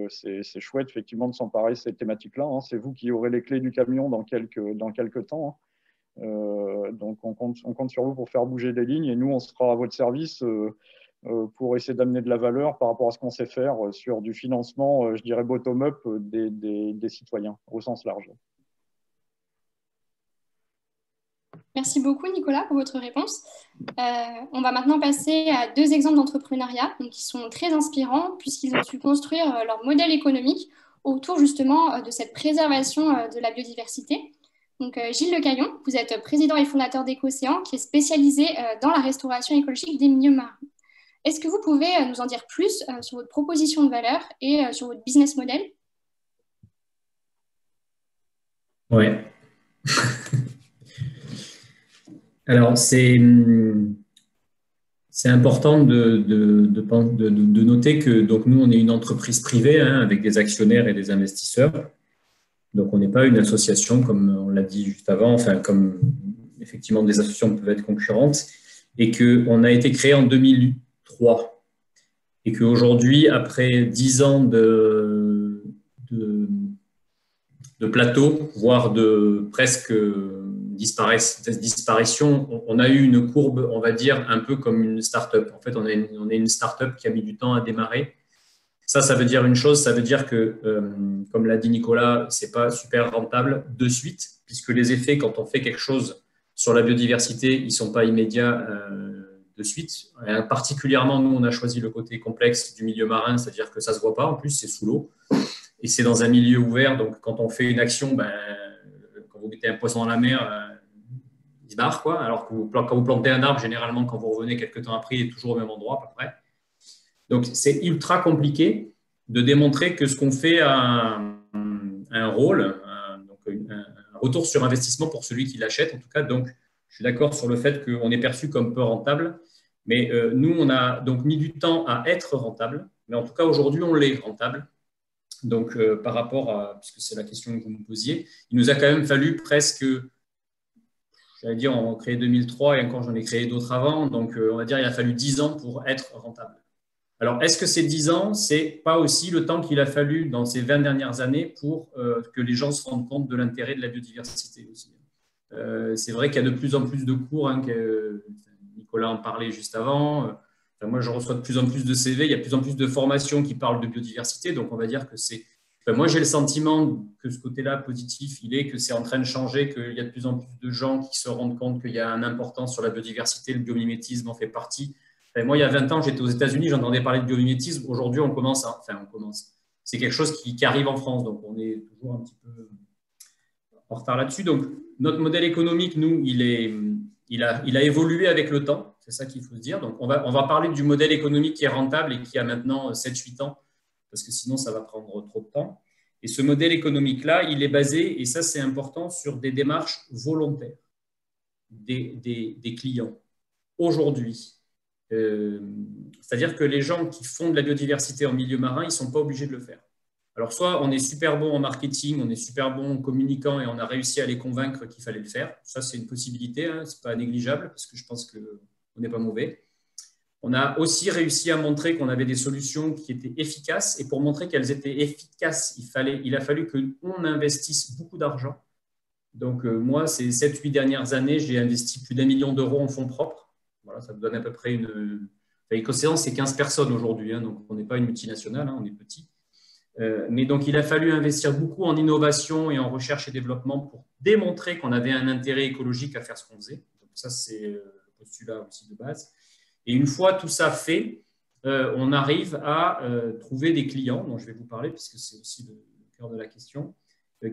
C'est chouette effectivement de s'emparer de ces thématiques-là. C'est vous qui aurez les clés du camion dans quelques temps. Donc on compte sur vous pour faire bouger des lignes et nous on sera à votre service pour essayer d'amener de la valeur par rapport à ce qu'on sait faire sur du financement, je dirais bottom-up des citoyens au sens large. Merci beaucoup, Nicolas, pour votre réponse. On va maintenant passer à 2 exemples d'entrepreneuriat qui sont très inspirants puisqu'ils ont su construire leur modèle économique autour justement de cette préservation de la biodiversité. Donc, Gilles Lecaillon, vous êtes président et fondateur d'Écocéan qui est spécialisé dans la restauration écologique des milieux marins. Est-ce que vous pouvez nous en dire plus sur votre proposition de valeur et sur votre business model? Oui. Alors, c'est important de noter que donc, nous, on est une entreprise privée avec des actionnaires et des investisseurs. Donc, on n'est pas une association, comme on l'a dit juste avant, enfin, comme effectivement des associations peuvent être concurrentes, et qu'on a été créé en 2003. Et qu'aujourd'hui, après 10 ans de plateau, voire de presque disparition, on a eu une courbe, on va dire, un peu comme une start-up. En fait, on est une start-up qui a mis du temps à démarrer. Ça veut dire une chose, ça veut dire que, comme l'a dit Nicolas, ce n'est pas super rentable de suite, puisque les effets, quand on fait quelque chose sur la biodiversité, ils ne sont pas immédiats de suite. Particulièrement, nous, on a choisi le côté complexe du milieu marin, c'est-à-dire que ça ne se voit pas, en plus, c'est sous l'eau. Et c'est dans un milieu ouvert, donc quand on fait une action, quand vous mettez un poisson dans la mer, il se barre, quoi. Alors que quand vous plantez un arbre, généralement, quand vous revenez quelques temps après, il est toujours au même endroit, à peu près. Donc, c'est ultra compliqué de démontrer que ce qu'on fait a un rôle, un retour sur investissement pour celui qui l'achète, en tout cas. Donc, je suis d'accord sur le fait qu'on est perçu comme peu rentable, mais nous, on a donc mis du temps à être rentable, mais en tout cas, aujourd'hui, on l'est rentable. Donc, par rapport à, puisque c'est la question que vous me posiez, il nous a quand même fallu presque, j'allais dire, on a créé 2003 et encore j'en ai créé d'autres avant, donc on va dire il a fallu 10 ans pour être rentable. Alors, est-ce que ces 10 ans, ce n'est pas aussi le temps qu'il a fallu dans ces 20 dernières années pour que les gens se rendent compte de l'intérêt de la biodiversité aussi? C'est vrai qu'il y a de plus en plus de cours, Nicolas en parlait juste avant. Moi, je reçois de plus en plus de CV, il y a de plus en plus de formations qui parlent de biodiversité. Donc, on va dire que c'est… moi, j'ai le sentiment que ce côté-là positif, que c'est en train de changer, qu'il y a de plus en plus de gens qui se rendent compte qu'il y a une importance sur la biodiversité. Le biomimétisme en fait partie. Moi, il y a 20 ans, j'étais aux États-Unis, j'entendais parler de biomimétisme. Aujourd'hui, on commence. C'est quelque chose qui arrive en France. Donc, on est toujours un petit peu en retard là-dessus. Donc, notre modèle économique, nous, il a évolué avec le temps. C'est ça qu'il faut se dire. Donc, on va parler du modèle économique qui est rentable et qui a maintenant 7-8 ans, parce que sinon, ça va prendre trop de temps. Et ce modèle économique-là, il est basé, et ça, c'est important, sur des démarches volontaires des clients. Aujourd'hui, c'est-à-dire que les gens qui font de la biodiversité en milieu marin, ils ne sont pas obligés de le faire. Alors, soit on est super bon en marketing, on est super bon en communicant et on a réussi à les convaincre qu'il fallait le faire. Ça, c'est une possibilité, ce n'est pas négligeable parce que je pense qu'on n'est pas mauvais. On a aussi réussi à montrer qu'on avait des solutions qui étaient efficaces. Et pour montrer qu'elles étaient efficaces, il a fallu qu'on investisse beaucoup d'argent. Donc, moi, ces 7-8 dernières années, j'ai investi plus d'1 million d'euros en fonds propres. Voilà, ça vous donne à peu près une… Ecocéan, c'est 15 personnes aujourd'hui, hein, donc on n'est pas une multinationale, hein, on est petit. Mais donc, il a fallu investir beaucoup en innovation et en recherche et développement pour démontrer qu'on avait un intérêt écologique à faire ce qu'on faisait. Donc, ça, c'est le postulat aussi de base. Et une fois tout ça fait, on arrive à trouver des clients, dont je vais vous parler, puisque c'est aussi le cœur de la question,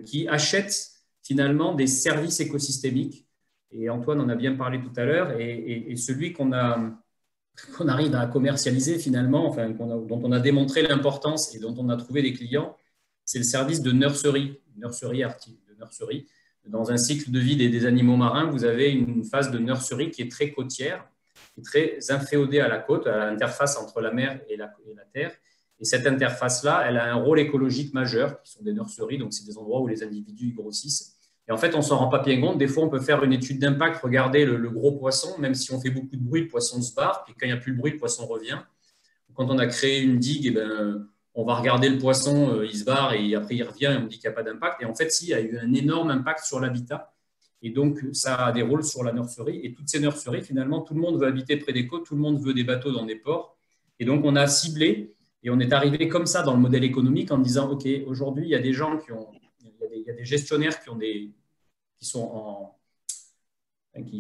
qui achètent finalement des services écosystémiques. Et Antoine en a bien parlé tout à l'heure. Et celui qu'on arrive à commercialiser finalement, enfin, dont on a démontré l'importance et dont on a trouvé des clients, c'est le service de nurserie. Dans un cycle de vie des animaux marins, vous avez une phase de nurserie qui est très côtière, qui est très inféodée à la côte, à l'interface entre la mer et la terre. Et cette interface-là, elle a un rôle écologique majeur, qui sont des nurseries, donc c'est des endroits où les individus grossissent. Et en fait, on ne s'en rend pas bien compte. Des fois, on peut faire une étude d'impact, regarder le gros poisson, même si on fait beaucoup de bruit, le poisson se barre, puis quand il n'y a plus de bruit, le poisson revient. Quand on a créé une digue, eh ben, on va regarder le poisson, il se barre et après il revient et on dit qu'il n'y a pas d'impact. Et en fait, si, il y a eu un énorme impact sur l'habitat. Et donc, ça a des rôles sur la nurserie. Et toutes ces nurseries, finalement, tout le monde veut habiter près des côtes, tout le monde veut des bateaux dans des ports. Et donc, on a ciblé et on est arrivé comme ça dans le modèle économique en disant, OK, aujourd'hui, il y a des gens il y a des gestionnaires qui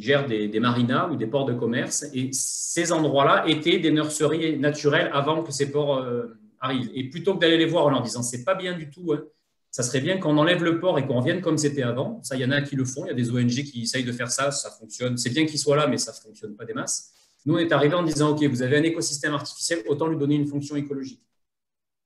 gèrent des marinas ou des ports de commerce. Et ces endroits-là étaient des nurseries naturelles avant que ces ports arrivent. Et plutôt que d'aller les voir en leur disant, c'est pas bien du tout, hein, ça serait bien qu'on enlève le port et qu'on revienne comme c'était avant. Ça, il y en a qui le font. Il y a des ONG qui essayent de faire ça. Ça fonctionne. C'est bien qu'ils soient là, mais ça ne fonctionne pas des masses. Nous, on est arrivé en disant, OK, vous avez un écosystème artificiel, autant lui donner une fonction écologique.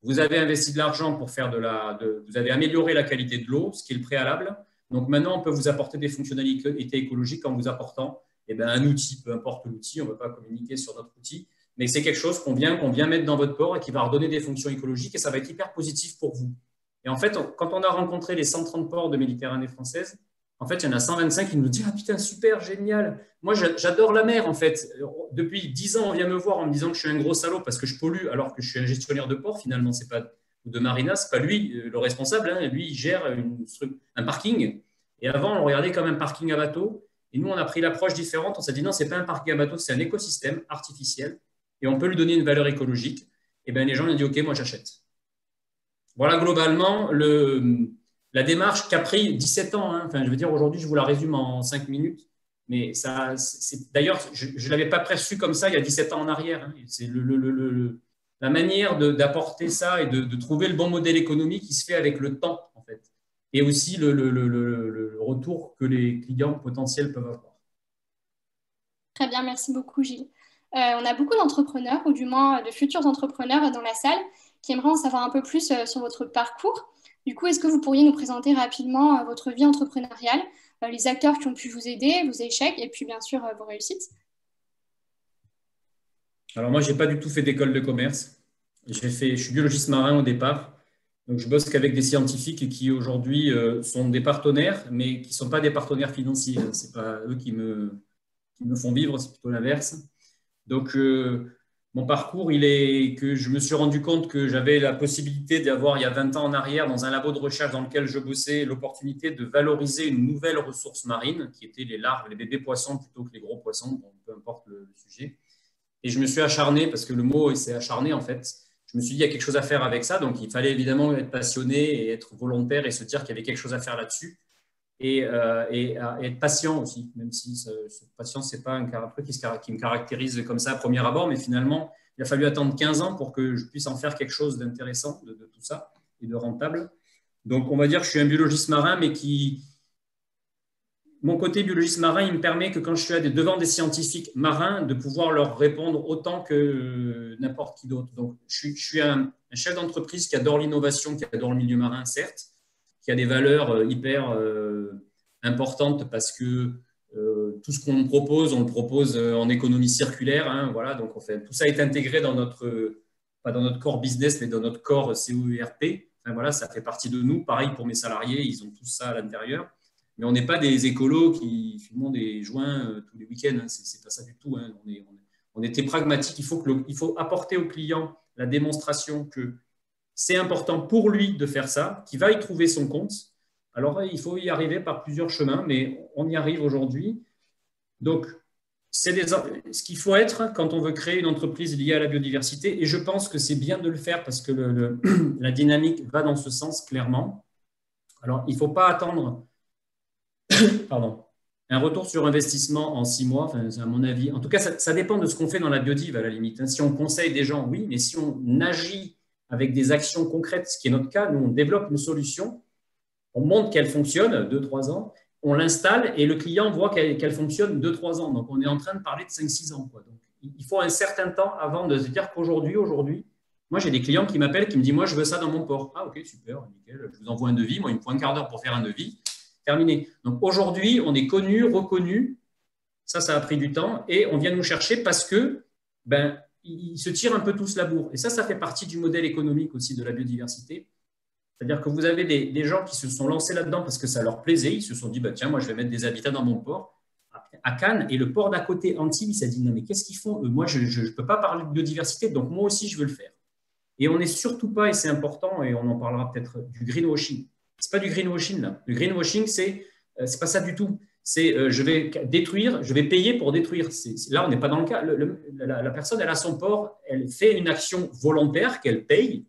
Vous avez investi de l'argent pour faire vous avez amélioré la qualité de l'eau, ce qui est le préalable. Donc maintenant, on peut vous apporter des fonctionnalités écologiques en vous apportant un outil, peu importe l'outil, on ne veut pas communiquer sur notre outil, mais c'est quelque chose qu'on vient mettre dans votre port et qui va redonner des fonctions écologiques et ça va être hyper positif pour vous. Et en fait, quand on a rencontré les 130 ports de Méditerranée française, en fait, il y en a 125 qui nous disent « Ah putain, super, génial. Moi, j'adore la mer, en fait. Depuis 10 ans, on vient me voir en me disant que je suis un gros salaud parce que je pollue alors que je suis un gestionnaire de port, finalement, c'est pas… ou de marina, ce n'est pas lui le responsable. Hein. Lui, il gère un parking. Et avant, on le regardait comme un parking à bateau. Et nous, on a pris l'approche différente. On s'est dit non, ce n'est pas un parking à bateau, c'est un écosystème artificiel. Et on peut lui donner une valeur écologique. Et bien, les gens ont dit OK, moi, j'achète. Voilà globalement la démarche qui a pris 17 ans. Hein. Enfin, je veux dire, aujourd'hui, je vous la résume en 5 minutes. Mais d'ailleurs, je ne l'avais pas perçu comme ça il y a 17 ans en arrière. Hein. C'est la manière d'apporter ça et de trouver le bon modèle économique qui se fait avec le temps, en fait. Et aussi le retour que les clients potentiels peuvent avoir. Très bien, merci beaucoup Gilles. On a beaucoup d'entrepreneurs, ou du moins de futurs entrepreneurs dans la salle, qui aimeraient en savoir un peu plus sur votre parcours. Du coup, est-ce que vous pourriez nous présenter rapidement votre vie entrepreneuriale, les acteurs qui ont pu vous aider, vos échecs, et puis bien sûr vos réussites? Alors moi, je n'ai pas du tout fait d'école de commerce. Je suis biologiste marin au départ. Donc, je bosse qu'avec des scientifiques qui aujourd'hui sont des partenaires, mais qui ne sont pas des partenaires financiers. Ce n'est pas eux qui me font vivre, c'est plutôt l'inverse. Donc, mon parcours, il est que je me suis rendu compte que j'avais la possibilité d'avoir, il y a 20 ans en arrière, dans un labo de recherche dans lequel je bossais, l'opportunité de valoriser une nouvelle ressource marine, qui était les larves, les bébés poissons plutôt que les gros poissons, bon, peu importe le sujet. Et je me suis acharné, parce que le mot, c'est acharné en fait. Je me suis dit, il y a quelque chose à faire avec ça. Donc, il fallait évidemment être passionné et être volontaire et se dire qu'il y avait quelque chose à faire là-dessus. Et être patient aussi, même si patience, ce n'est pas un truc qui me caractérise comme ça à premier abord. Mais finalement, il a fallu attendre 15 ans pour que je puisse en faire quelque chose d'intéressant de tout ça et de rentable. Donc, on va dire que je suis un biologiste marin, mais mon côté biologiste marin, il me permet que quand je suis devant des scientifiques marins, de pouvoir leur répondre autant que n'importe qui d'autre. Donc, je suis un chef d'entreprise qui adore l'innovation, qui adore le milieu marin, certes, qui a des valeurs hyper importantes parce que tout ce qu'on propose, on le propose en économie circulaire. Hein, voilà, donc tout ça est intégré dans pas dans notre core business, mais dans notre core COERP. Enfin, voilà, ça fait partie de nous. Pareil pour mes salariés, ils ont tout ça à l'intérieur. Mais on n'est pas des écolos qui fument des joints tous les week-ends. Hein. C'est pas ça du tout. Hein. On était pragmatique. Il faut apporter au client la démonstration que c'est important pour lui de faire ça, qu'il va y trouver son compte. Alors, il faut y arriver par plusieurs chemins, mais on y arrive aujourd'hui. Donc, ce qu'il faut être quand on veut créer une entreprise liée à la biodiversité, et je pense que c'est bien de le faire parce que la dynamique va dans ce sens clairement. Alors, il ne faut pas attendre un retour sur investissement en 6 mois, enfin, à mon avis. En tout cas, ça dépend de ce qu'on fait dans la biodive à la limite. Si on conseille des gens, oui, mais si on agit avec des actions concrètes, ce qui est notre cas, nous, on développe une solution, on montre qu'elle fonctionne 2-3 ans, on l'installe et le client voit qu'elle fonctionne 2-3 ans. Donc, on est en train de parler de 5-6 ans. Donc, il faut un certain temps avant de se dire qu'aujourd'hui, moi, j'ai des clients qui m'appellent, qui me disent, moi, je veux ça dans mon port. Ah, ok, super, nickel, je vous envoie un devis. Moi, il me faut un quart d'heure pour faire un devis. Terminé. Donc, aujourd'hui, on est connu, reconnu. Ça a pris du temps et on vient nous chercher parce que, ils se tirent un peu tous la bourre. Et ça fait partie du modèle économique aussi de la biodiversité. C'est-à-dire que vous avez des gens qui se sont lancés là-dedans parce que ça leur plaisait. Ils se sont dit, tiens, moi, je vais mettre des habitats dans mon port à Cannes. Et le port d'à côté, Antibes, il s'est dit, non, mais qu'est-ce qu'ils font? Moi, je ne peux pas parler de biodiversité, donc moi aussi, je veux le faire. Et on n'est surtout pas, et c'est important, et on en parlera peut-être, du greenwashing. Ce n'est pas du greenwashing, là. Le greenwashing, c'est pas ça du tout. C'est je vais détruire, je vais payer pour détruire. Là, on n'est pas dans le cas. La personne, elle a son port, elle fait une action volontaire qu'elle paye,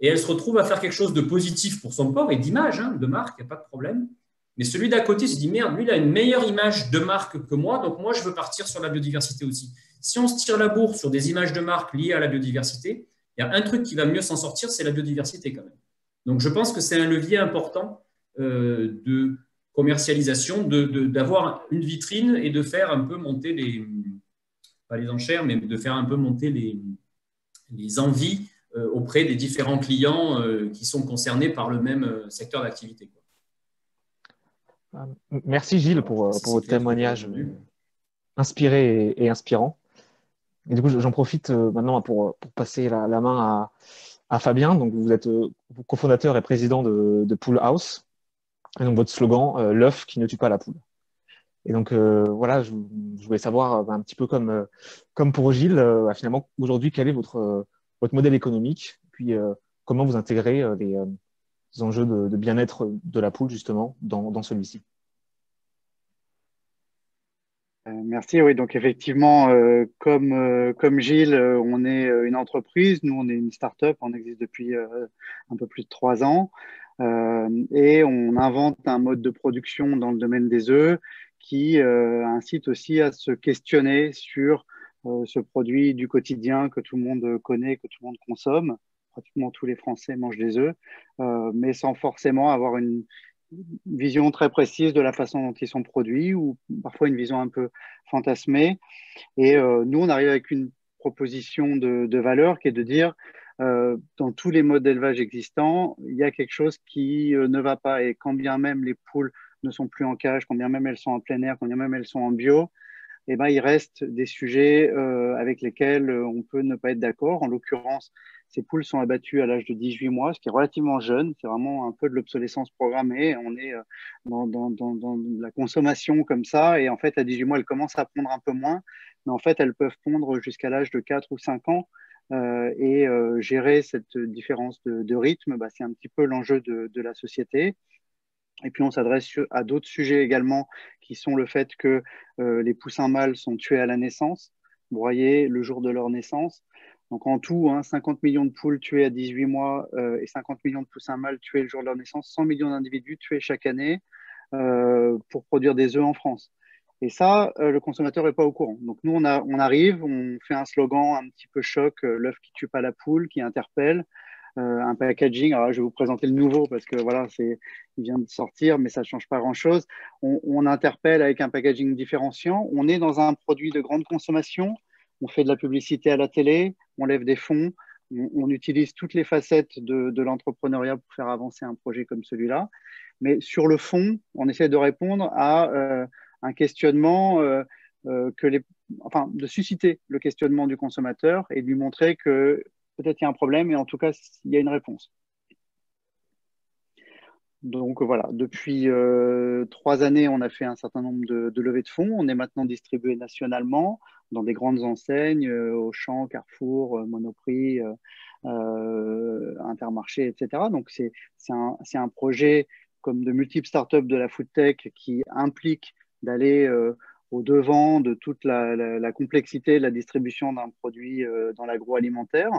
et elle se retrouve à faire quelque chose de positif pour son port et d'image, de marque, il n'y a pas de problème. Mais celui d'à côté se dit, merde, lui, il a une meilleure image de marque que moi, donc moi, je veux partir sur la biodiversité aussi. Si on se tire la bourre sur des images de marque liées à la biodiversité, il y a un truc qui va mieux s'en sortir, c'est la biodiversité quand même. Donc, je pense que c'est un levier important de commercialisation, d'avoir une vitrine et de faire un peu monter pas les enchères, mais de faire un peu monter les envies auprès des différents clients qui sont concernés par le même secteur d'activité. Merci Gilles pour votre témoignage inspiré et inspirant. Et du coup, j'en profite maintenant pour passer la main à Fabien. Donc, vous êtes cofondateur et président de Pool House. Et donc, votre slogan, l'œuf qui ne tue pas la poule. Et donc, voilà, je voulais savoir un petit peu comme pour Gilles, finalement, aujourd'hui, quel est votre modèle économique, puis comment vous intégrez les enjeux de bien-être de la poule, justement, dans celui-ci. Merci. Oui, donc effectivement, comme Gilles, on est une entreprise. Nous, on est une start-up. On existe depuis un peu plus de 3 ans. Et on invente un mode de production dans le domaine des œufs qui incite aussi à se questionner sur ce produit du quotidien que tout le monde connaît, que tout le monde consomme. Pratiquement tous les Français mangent des œufs, mais sans forcément avoir une vision très précise de la façon dont ils sont produits ou parfois une vision un peu fantasmée. Et nous, on arrive avec une proposition de valeur qui est de dire dans tous les modes d'élevage existants, il y a quelque chose qui ne va pas. Et quand bien même les poules ne sont plus en cage, quand bien même elles sont en plein air, quand bien même elles sont en bio, eh ben, il reste des sujets avec lesquels on peut ne pas être d'accord. En l'occurrence, ces poules sont abattues à l'âge de 18 mois, ce qui est relativement jeune. C'est vraiment un peu de l'obsolescence programmée. On est dans la consommation comme ça. Et en fait, à 18 mois, elles commencent à pondre un peu moins. Mais en fait, elles peuvent pondre jusqu'à l'âge de 4 ou 5 ans. Et gérer cette différence de rythme, c'est un petit peu l'enjeu de la société. Et puis, on s'adresse à d'autres sujets également, qui sont le fait que les poussins mâles sont tués à la naissance, broyés le jour de leur naissance. Donc, en tout, 50 millions de poules tuées à 18 mois et 50 millions de poussins mâles tués le jour de leur naissance, 100 millions d'individus tués chaque année pour produire des œufs en France. Et ça, le consommateur n'est pas au courant. Donc, nous, on arrive, on fait un slogan un petit peu choc, l'œuf qui tue pas la poule, qui interpelle. Un packaging, alors là, je vais vous présenter le nouveau parce que voilà, il vient de sortir, mais ça ne change pas grand-chose. On interpelle avec un packaging différenciant. On est dans un produit de grande consommation. On fait de la publicité à la télé, on lève des fonds, on utilise toutes les facettes de l'entrepreneuriat pour faire avancer un projet comme celui-là. Mais sur le fond, on essaie de répondre à un questionnement, de susciter le questionnement du consommateur et de lui montrer que peut-être il y a un problème, mais en tout cas, il y a une réponse. Donc voilà, depuis 3 années, on a fait un certain nombre de levées de fonds. On est maintenant distribué nationalement dans des grandes enseignes, Auchan, Carrefour, Monoprix, Intermarché, etc. Donc c'est un projet comme de multiples startups de la food tech qui implique d'aller au devant de toute la complexité de la distribution d'un produit dans l'agroalimentaire.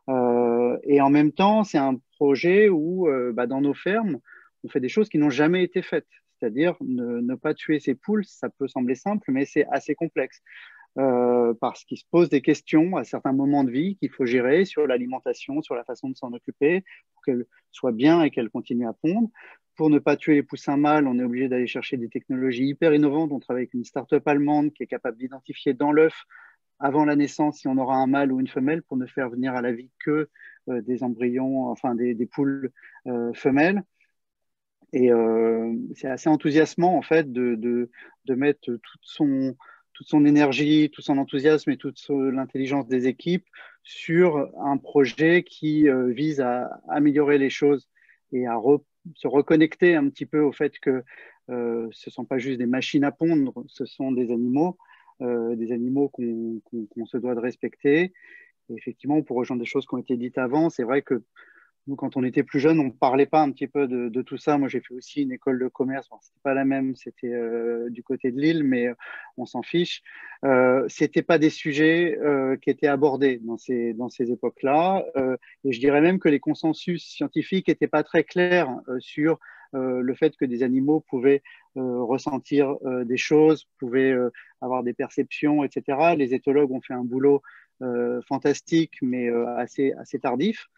Et en même temps, c'est un projet où, dans nos fermes, on fait des choses qui n'ont jamais été faites. C'est-à-dire ne pas tuer ses poules, ça peut sembler simple, mais c'est assez complexe. Parce qu'il se pose des questions à certains moments de vie qu'il faut gérer sur l'alimentation, sur la façon de s'en occuper, pour qu'elle soit bien et qu'elle continue à pondre. Pour ne pas tuer les poussins mâles, on est obligé d'aller chercher des technologies hyper innovantes. On travaille avec une start-up allemande qui est capable d'identifier dans l'œuf, avant la naissance, si on aura un mâle ou une femelle, pour ne faire venir à la vie que des embryons, enfin des poules femelles. Et c'est assez enthousiasmant en fait de mettre toute son énergie, tout son enthousiasme et toute l'intelligence des équipes sur un projet qui vise à améliorer les choses et à se reconnecter un petit peu au fait que ce ne sont pas juste des machines à pondre, ce sont des animaux qu'on se doit de respecter. Et effectivement, pour rejoindre des choses qui ont été dites avant, c'est vrai que nous, quand on était plus jeunes, on ne parlait pas un petit peu de tout ça. Moi, j'ai fait aussi une école de commerce. Bon, c'était pas la même, c'était du côté de Lille, mais on s'en fiche. C'était pas des sujets qui étaient abordés dans ces époques-là. Et je dirais même que les consensus scientifiques n'étaient pas très clairs sur le fait que des animaux pouvaient ressentir des choses, pouvaient avoir des perceptions, etc. Les éthologues ont fait un boulot fantastique, mais assez tardif.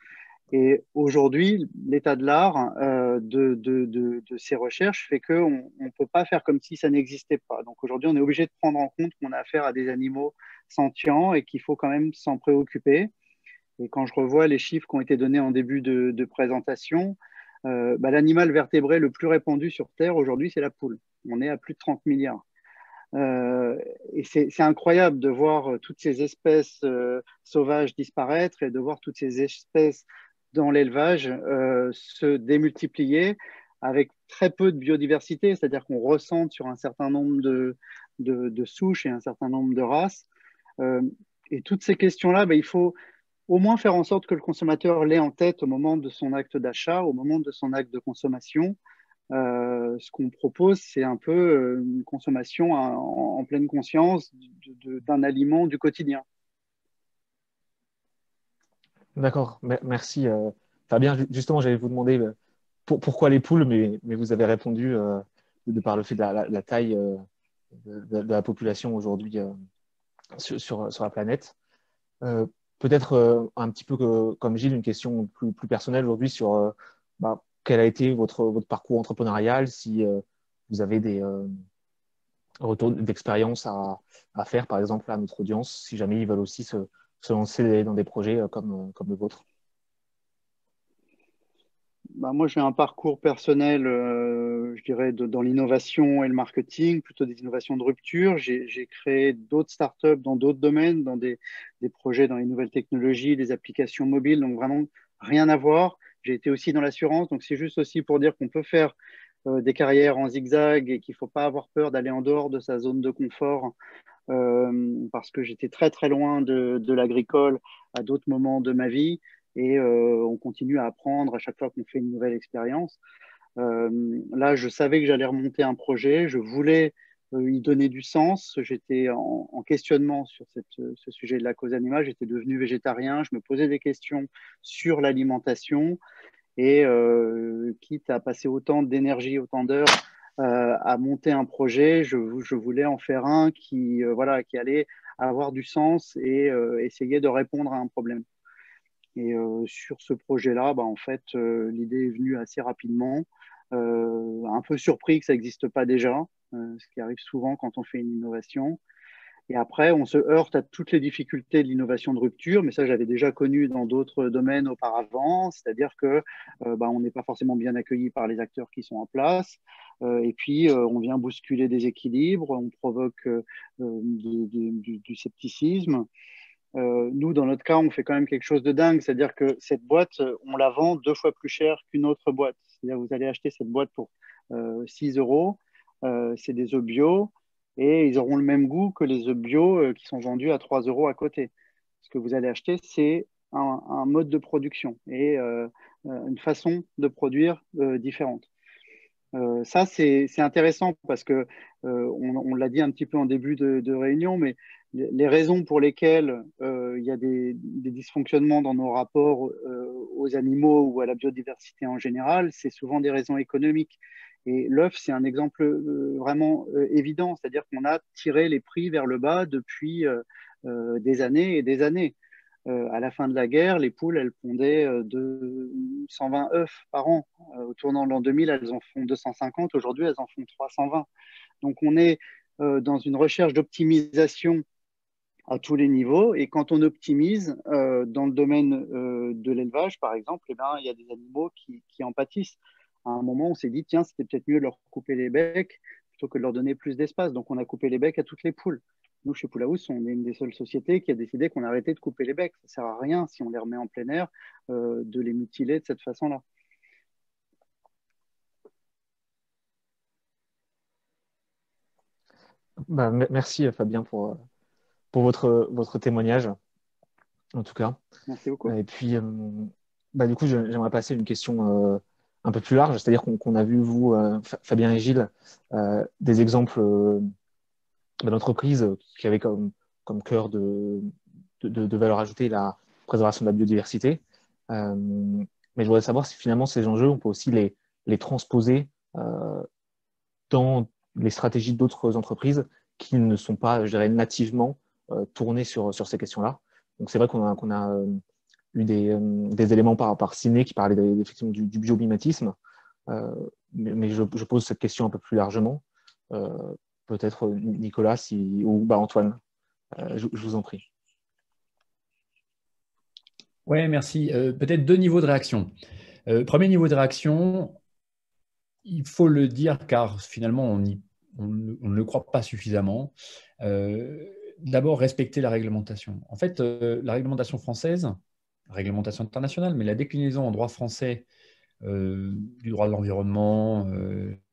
Et aujourd'hui, l'état de l'art de ces recherches fait qu'on ne peut pas faire comme si ça n'existait pas. Donc aujourd'hui, on est obligé de prendre en compte qu'on a affaire à des animaux sentients et qu'il faut quand même s'en préoccuper. Et quand je revois les chiffres qui ont été donnés en début de présentation, l'animal vertébré le plus répandu sur Terre aujourd'hui, c'est la poule. On est à plus de 30 milliards. Et c'est incroyable de voir toutes ces espèces sauvages disparaître et de voir toutes ces espèces dans l'élevage se démultiplier avec très peu de biodiversité, c'est-à-dire qu'on ressent sur un certain nombre de souches et un certain nombre de races. Et toutes ces questions-là, il faut au moins faire en sorte que le consommateur l'ait en tête au moment de son acte d'achat, au moment de son acte de consommation. Ce qu'on propose, c'est un peu une consommation en pleine conscience d'un aliment du quotidien. D'accord, merci. Fabien, justement, j'allais vous demander pourquoi les poules, mais vous avez répondu de par le fait de la taille de la population aujourd'hui sur la planète. Peut-être un petit peu comme Gilles, une question plus personnelle aujourd'hui sur quel a été votre parcours entrepreneurial, si vous avez des retours d'expérience à faire, par exemple, à notre audience, si jamais ils veulent aussi se lancer dans des projets comme le vôtre. Moi, j'ai un parcours personnel, je dirais, dans l'innovation et le marketing, plutôt des innovations de rupture. J'ai créé d'autres startups dans d'autres domaines, dans des projets dans les nouvelles technologies, des applications mobiles, donc vraiment rien à voir. J'ai été aussi dans l'assurance, donc c'est juste aussi pour dire qu'on peut faire des carrières en zigzag et qu'il ne faut pas avoir peur d'aller en dehors de sa zone de confort, parce que j'étais très très loin de l'agricole à d'autres moments de ma vie. Et on continue à apprendre à chaque fois qu'on fait une nouvelle expérience. Là, je savais que j'allais remonter un projet, je voulais y donner du sens. J'étais en questionnement sur ce sujet de la cause animale. J'étais devenu végétarien, je me posais des questions sur l'alimentation et quitte à passer autant d'énergie, autant d'heures à monter un projet, je voulais en faire un qui allait avoir du sens et essayer de répondre à un problème. Et sur ce projet-là, en fait, l'idée est venue assez rapidement. Un peu surpris que ça n'existe pas déjà, ce qui arrive souvent quand on fait une innovation. Et après, on se heurte à toutes les difficultés de l'innovation de rupture, mais ça, j'avais déjà connu dans d'autres domaines auparavant, c'est-à-dire que on n'est pas forcément bien accueilli par les acteurs qui sont en place, et puis on vient bousculer des équilibres, on provoque du scepticisme. Nous, dans notre cas, on fait quand même quelque chose de dingue, c'est-à-dire que cette boîte, on la vend 2 fois plus cher qu'une autre boîte. C'est-à-dire vous allez acheter cette boîte pour 6 euros, c'est des œufs bio, et ils auront le même goût que les œufs bio qui sont vendus à 3 euros à côté. Ce que vous allez acheter, c'est un mode de production et une façon de produire différente. Ça, c'est intéressant parce que on l'a dit un petit peu en début de réunion, mais les raisons pour lesquelles il y a des dysfonctionnements dans nos rapports aux animaux ou à la biodiversité en général, c'est souvent des raisons économiques. Et l'œuf, c'est un exemple vraiment évident, c'est-à-dire qu'on a tiré les prix vers le bas depuis des années et des années. À la fin de la guerre, les poules, elles pondaient 120 œufs par an. Au tournant de l'an 2000, elles en font 250. Aujourd'hui, elles en font 320. Donc, on est dans une recherche d'optimisation à tous les niveaux. Et quand on optimise dans le domaine de l'élevage, par exemple, eh ben, il y a des animaux qui en pâtissent. À un moment, on s'est dit, tiens, c'était peut-être mieux de leur couper les becs plutôt que de leur donner plus d'espace. Donc, on a coupé les becs à toutes les poules. Nous, chez Poulaous, on est une des seules sociétés qui a décidé qu'on arrêtait de couper les becs. Ça ne sert à rien, si on les remet en plein air, de les mutiler de cette façon-là. Merci Fabien pour votre témoignage, en tout cas. Merci beaucoup. Et puis, du coup, j'aimerais passer à une question un peu plus large, c'est-à-dire qu'on a vu, vous, Fabien et Gilles, des exemples d'entreprises qui avaient comme cœur de valeur ajoutée la préservation de la biodiversité. Mais je voudrais savoir si finalement ces enjeux, on peut aussi les transposer dans les stratégies d'autres entreprises qui ne sont pas, je dirais, nativement tournées sur ces questions-là. Donc c'est vrai qu'on a eu des éléments par Ciné qui parlaient effectivement du biomimétisme, mais je pose cette question un peu plus largement. Peut-être Nicolas ou Antoine, je vous en prie. Oui, merci. Peut-être deux niveaux de réaction. Premier niveau de réaction, il faut le dire car finalement on ne le croit pas suffisamment. D'abord, respecter la réglementation. En fait, la réglementation française, la réglementation internationale, mais la déclinaison en droit français du droit de l'environnement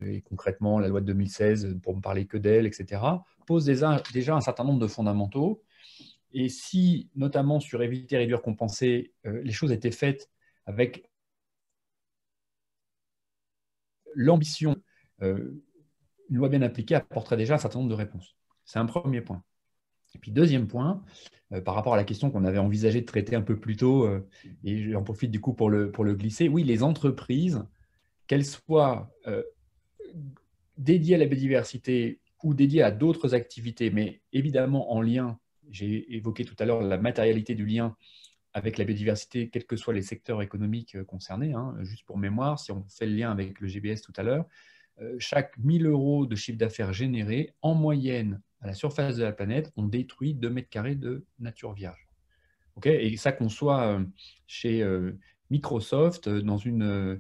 et concrètement la loi de 2016, pour ne parler que d'elle, etc., pose déjà un certain nombre de fondamentaux. Et si, notamment sur éviter, réduire, compenser, les choses étaient faites avec l'ambition, une loi bien appliquée apporterait déjà un certain nombre de réponses. C'est un premier point. Et puis deuxième point, par rapport à la question qu'on avait envisagé de traiter un peu plus tôt, et j'en profite du coup pour le glisser, oui, les entreprises, qu'elles soient dédiées à la biodiversité ou dédiées à d'autres activités, mais évidemment en lien, j'ai évoqué tout à l'heure la matérialité du lien avec la biodiversité, quels que soient les secteurs économiques concernés. Juste pour mémoire, si on fait le lien avec le GBS tout à l'heure, chaque 1000 € de chiffre d'affaires généré, en moyenne, à la surface de la planète, on détruit 2 mètres carrés de nature vierge. Et ça, qu'on soit chez Microsoft, dans une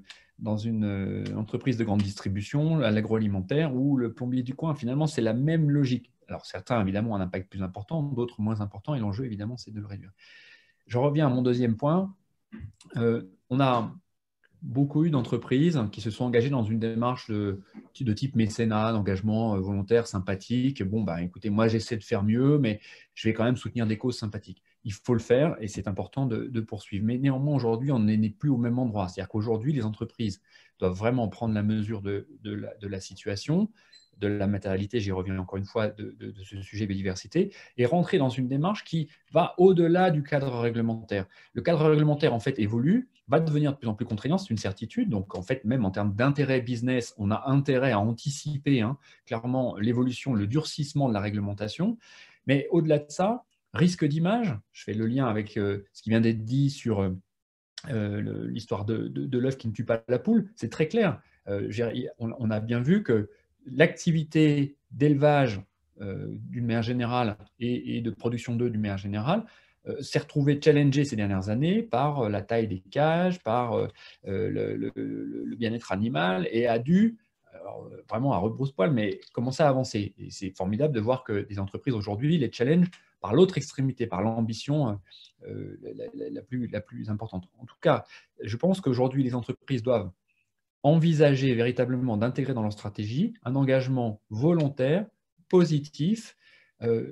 entreprise de grande distribution, à l'agroalimentaire ou le plombier du coin, finalement, c'est la même logique. Alors, certains, évidemment, ont un impact plus important, d'autres moins important, et l'enjeu, évidemment, c'est de le réduire. Je reviens à mon deuxième point. On a beaucoup eu d'entreprises qui se sont engagées dans une démarche de type mécénat, d'engagement volontaire, sympathique. Bon, écoutez, moi, j'essaie de faire mieux, mais je vais quand même soutenir des causes sympathiques. Il faut le faire et c'est important de poursuivre. Mais néanmoins, aujourd'hui, on n'est plus au même endroit. C'est-à-dire qu'aujourd'hui, les entreprises doivent vraiment prendre la mesure de la situation, de la matérialité, j'y reviens encore une fois, de ce sujet biodiversité, et rentrer dans une démarche qui va au-delà du cadre réglementaire. Le cadre réglementaire, en fait, évolue, va devenir de plus en plus contraignant, c'est une certitude. Donc, en fait, même en termes d'intérêt business, on a intérêt à anticiper clairement l'évolution, le durcissement de la réglementation. Mais au-delà de ça, risque d'image, je fais le lien avec ce qui vient d'être dit sur l'histoire de l'œuf qui ne tue pas la poule, c'est très clair. On a bien vu que l'activité d'élevage d'une manière générale et de production d'œufs d'une manière générale s'est retrouvée challengée ces dernières années par la taille des cages, par le bien-être animal et a dû, vraiment à rebrousse-poil, mais commencer à avancer. Et c'est formidable de voir que des entreprises aujourd'hui les challenge par l'autre extrémité, par l'ambition la plus importante. En tout cas, je pense qu'aujourd'hui, les entreprises doivent envisager véritablement d'intégrer dans leur stratégie un engagement volontaire, positif.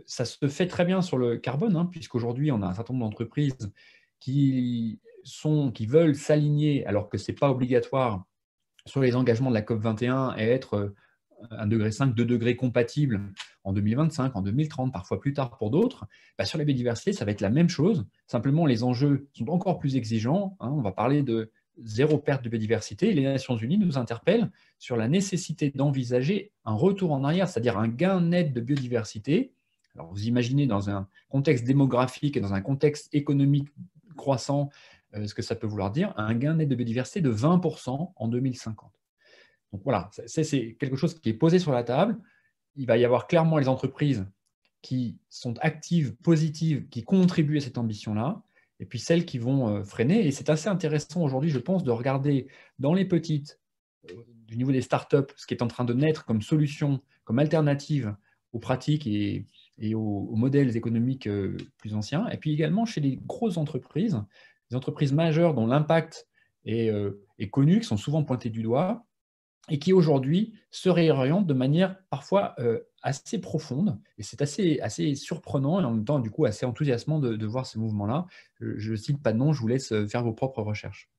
Ça se fait très bien sur le carbone, hein, puisqu'aujourd'hui, on a un certain nombre d'entreprises qui veulent s'aligner, alors que ce n'est pas obligatoire, sur les engagements de la COP21 et être 1,5 degré, 2 degrés compatible en 2025, en 2030, parfois plus tard pour d'autres. Sur la biodiversité, ça va être la même chose. Simplement, les enjeux sont encore plus exigeants. Hein. On va parler de zéro perte de biodiversité. Les Nations Unies nous interpellent sur la nécessité d'envisager un retour en arrière, c'est-à-dire un gain net de biodiversité. Alors, vous imaginez dans un contexte démographique et dans un contexte économique croissant, ce que ça peut vouloir dire, un gain net de biodiversité de 20% en 2050. Donc voilà, c'est quelque chose qui est posé sur la table. Il va y avoir clairement les entreprises qui sont actives, positives, qui contribuent à cette ambition-là, et puis celles qui vont freiner. Et c'est assez intéressant aujourd'hui, je pense, de regarder dans les petites, du niveau des startups, ce qui est en train de naître comme solution, comme alternative aux pratiques et aux modèles économiques plus anciens, et puis également chez les grosses entreprises, les entreprises majeures dont l'impact est connu, qui sont souvent pointées du doigt, et qui aujourd'hui se réorientent de manière parfois assez profonde. Et c'est assez surprenant et en même temps du coup assez enthousiasmant de voir ce mouvement-là. Je ne cite pas de nom, je vous laisse faire vos propres recherches.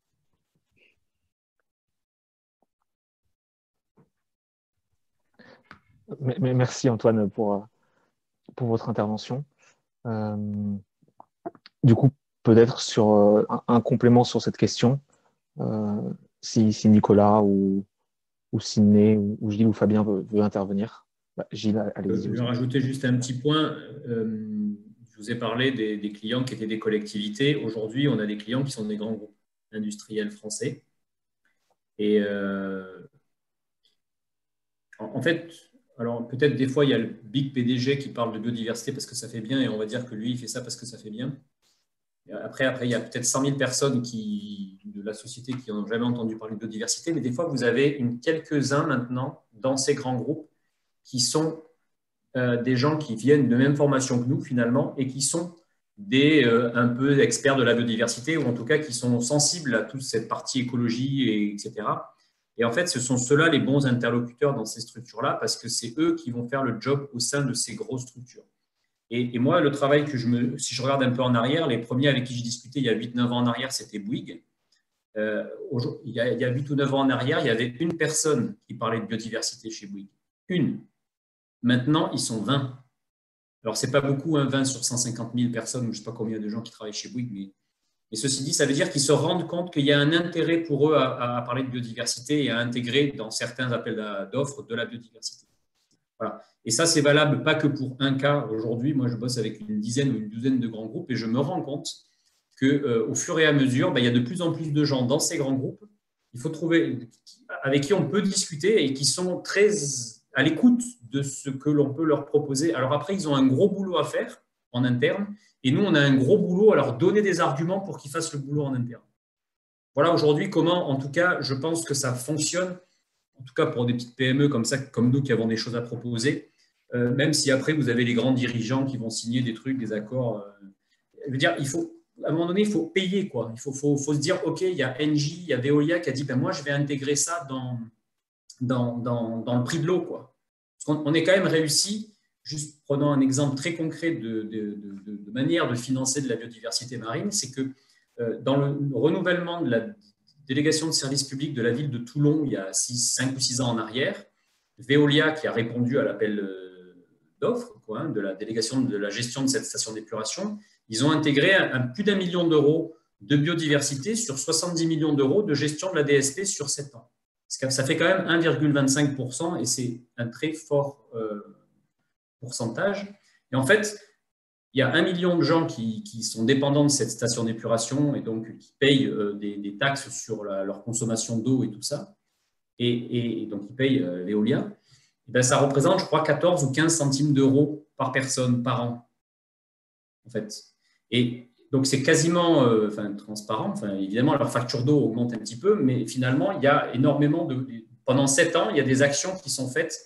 Merci Antoine pour votre intervention. Du coup, peut-être sur un complément sur cette question, si Nicolas ou Sidney ou Gilles ou Fabien veut intervenir. Gilles, allez-y. Je vais rajouter juste un petit point. Je vous ai parlé des clients qui étaient des collectivités. Aujourd'hui, on a des clients qui sont des grands groupes industriels français. Et en fait, alors peut-être des fois, il y a le big PDG qui parle de biodiversité parce que ça fait bien et on va dire que lui, il fait ça parce que ça fait bien. Après, il y a peut-être 100 000 personnes de la société qui n'ont jamais entendu parler de biodiversité, mais des fois, vous avez quelques-uns maintenant dans ces grands groupes qui sont des gens qui viennent de même formation que nous, finalement, et qui sont un peu experts de la biodiversité, ou en tout cas qui sont sensibles à toute cette partie écologie, etc. Et en fait, ce sont ceux-là les bons interlocuteurs dans ces structures-là, parce que c'est eux qui vont faire le job au sein de ces grosses structures. Et moi, le travail si je regarde un peu en arrière, les premiers avec qui j'ai discuté il y a 8-9 ans en arrière, c'était Bouygues. Il y a 8 ou 9 ans en arrière, il y avait une personne qui parlait de biodiversité chez Bouygues. Une. Maintenant, ils sont 20. Alors, ce n'est pas beaucoup, 20 sur 150 000 personnes, ou je ne sais pas combien de gens qui travaillent chez Bouygues, mais ceci dit, ça veut dire qu'ils se rendent compte qu'il y a un intérêt pour eux à parler de biodiversité et à intégrer dans certains appels d'offres de la biodiversité. Voilà. Et ça, c'est valable pas que pour un cas. Aujourd'hui, moi, je bosse avec une dizaine ou une douzaine de grands groupes et je me rends compte qu'au fur et à mesure, il y a de plus en plus de gens dans ces grands groupes. Il faut trouver avec qui on peut discuter et qui sont très à l'écoute de ce que l'on peut leur proposer. Alors après, ils ont un gros boulot à faire en interne et nous, on a un gros boulot à leur donner des arguments pour qu'ils fassent le boulot en interne. Voilà aujourd'hui comment, en tout cas, je pense que ça fonctionne, en tout cas pour des petites PME comme ça, comme nous qui avons des choses à proposer, même si après, vous avez les grands dirigeants qui vont signer des trucs, des accords. Je veux dire, à un moment donné, il faut payer, quoi. Il faut se dire, OK, il y a Engie, il y a Veolia qui a dit, moi, je vais intégrer ça dans le prix de l'eau, quoi. Parce qu'on est quand même réussi, juste prenant un exemple très concret de manière de financer de la biodiversité marine, c'est que dans le renouvellement de la délégation de service public de la ville de Toulon, il y a 5 ou 6 ans en arrière, Veolia, qui a répondu à l'appel d'offres de la délégation de la gestion de cette station d'épuration, ils ont intégré plus d'1 million d'euros de biodiversité sur 70 millions d'euros de gestion de la DSP sur 7 ans. Ça fait quand même 1,25% et c'est un très fort pourcentage. Et en fait, il y a 1 million de gens qui sont dépendants de cette station d'épuration et donc qui payent des taxes sur leur consommation d'eau et tout ça. Et donc, ils payent Veolia. Et ça représente, je crois, 14 ou 15 centimes d'euros par personne par an, en fait. Et donc, c'est quasiment transparent. Évidemment, leur facture d'eau augmente un petit peu, mais finalement, il y a énormément pendant 7 ans, il y a des actions qui sont faites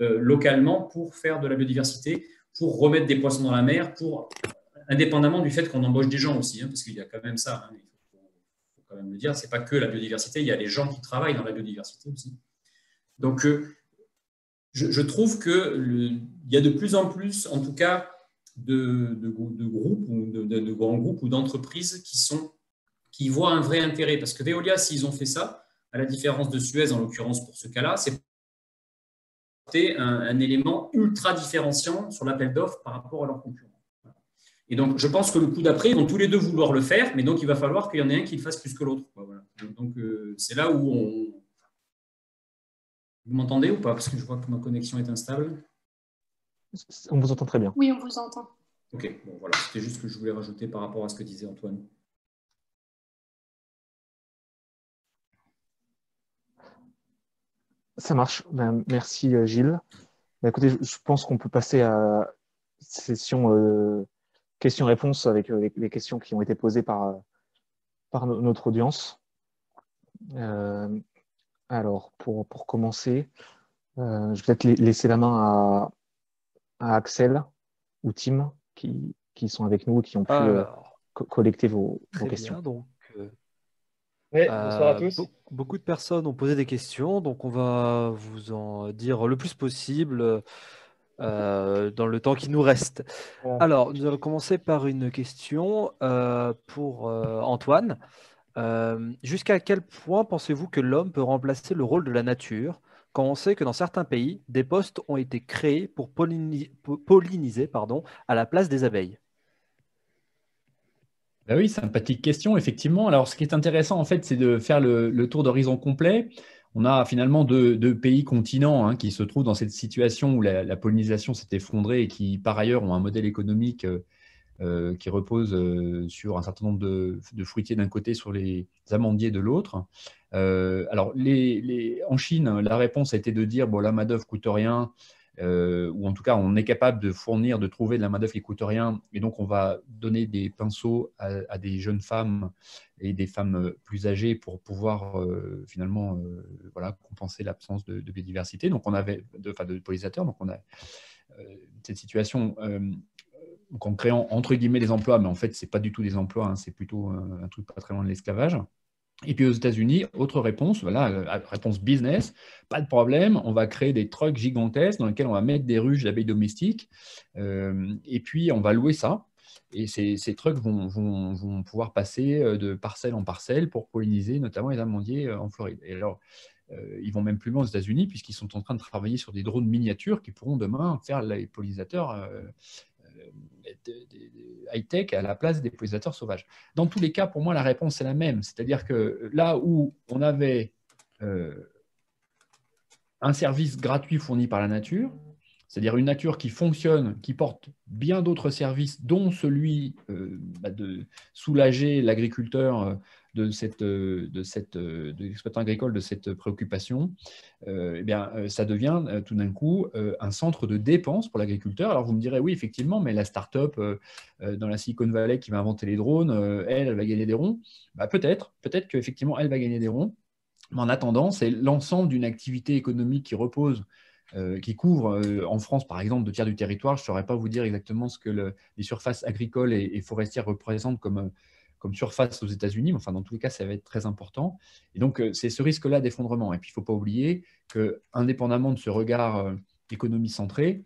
localement pour faire de la biodiversité, pour remettre des poissons dans la mer, indépendamment du fait qu'on embauche des gens aussi, parce qu'il y a quand même ça. Il faut quand même le dire, ce n'est pas que la biodiversité, il y a les gens qui travaillent dans la biodiversité aussi. Donc, je trouve qu'il y a de plus en plus, en tout cas, de groupes ou de grands groupes ou d'entreprises qui voient un vrai intérêt. Parce que Veolia, s'ils ont fait ça, à la différence de Suez, en l'occurrence pour ce cas-là, c'est un élément ultra différenciant sur l'appel d'offres par rapport à leurs concurrents. Et donc, je pense que le coup d'après, ils vont tous les deux vouloir le faire, mais donc il va falloir qu'il y en ait un qui le fasse plus que l'autre. Voilà. Donc, c'est là où on... Vous m'entendez ou pas? Parce que je vois que ma connexion est instable. On vous entend très bien. Oui, on vous entend. Ok, bon, voilà, c'était juste ce que je voulais rajouter par rapport à ce que disait Antoine. Ça marche. Merci Gilles. Écoutez, je pense qu'on peut passer à cette session questions-réponses avec les questions qui ont été posées par notre audience. Alors, pour commencer, je vais peut-être laisser la main à Axel ou Tim qui sont avec nous et qui ont pu collecter vos questions. Bien, donc, oui, bonsoir à tous. Beaucoup de personnes ont posé des questions, donc on va vous en dire le plus possible dans le temps qui nous reste. Voilà. Alors, nous allons commencer par une question pour Antoine. Jusqu'à quel point pensez-vous que l'homme peut remplacer le rôle de la nature quand on sait que dans certains pays, des postes ont été créés pour polliniser à la place des abeilles? Ben oui, sympathique question, effectivement. Alors, ce qui est intéressant, en fait, c'est de faire le tour d'horizon complet. On a finalement deux pays continents qui se trouvent dans cette situation où la pollinisation s'est effondrée et qui, par ailleurs, ont un modèle économique qui repose sur un certain nombre de fruitiers d'un côté, sur les amandiers de l'autre. Alors, en Chine, la réponse a été de dire, bon, la main-d'œuvre coûte rien, ou en tout cas, on est capable de trouver de la main-d'œuvre qui coûte rien, et donc on va donner des pinceaux à des jeunes femmes et des femmes plus âgées pour pouvoir finalement compenser l'absence de biodiversité. Donc, on avait de pollinisateurs. Donc, on a cette situation. Donc en créant entre guillemets des emplois, mais en fait, ce n'est pas du tout des emplois, c'est plutôt un truc pas très loin de l'esclavage. Et puis aux États-Unis, autre réponse, voilà, réponse business, pas de problème, on va créer des trucks gigantesques dans lesquels on va mettre des ruches d'abeilles domestiques, et puis on va louer ça. Et ces trucks vont pouvoir passer de parcelle en parcelle pour polliniser notamment les amandiers en Floride. Et alors, ils vont même plus loin aux États-Unis puisqu'ils sont en train de travailler sur des drones miniatures qui pourront demain faire les pollinisateurs high-tech à la place des pollinisateurs sauvages. Dans tous les cas, pour moi, la réponse est la même. C'est-à-dire que là où on avait un service gratuit fourni par la nature, c'est-à-dire une nature qui fonctionne, qui porte bien d'autres services, dont celui de soulager l'agriculteur de l'exploitant agricole de cette préoccupation, ça devient tout d'un coup un centre de dépenses pour l'agriculteur. Alors vous me direz, oui, effectivement, mais la start-up dans la Silicon Valley qui va inventer les drones, elle va gagner des ronds. Peut-être qu'effectivement, elle va gagner des ronds. Mais en attendant, c'est l'ensemble d'une activité économique qui repose, qui couvre en France, par exemple, 2 tiers du territoire. Je ne saurais pas vous dire exactement ce que les surfaces agricoles et forestières représentent comme surface aux États-Unis, mais enfin, dans tous les cas, ça va être très important. Et donc, c'est ce risque-là d'effondrement. Et puis, il ne faut pas oublier qu'indépendamment de ce regard économie centré,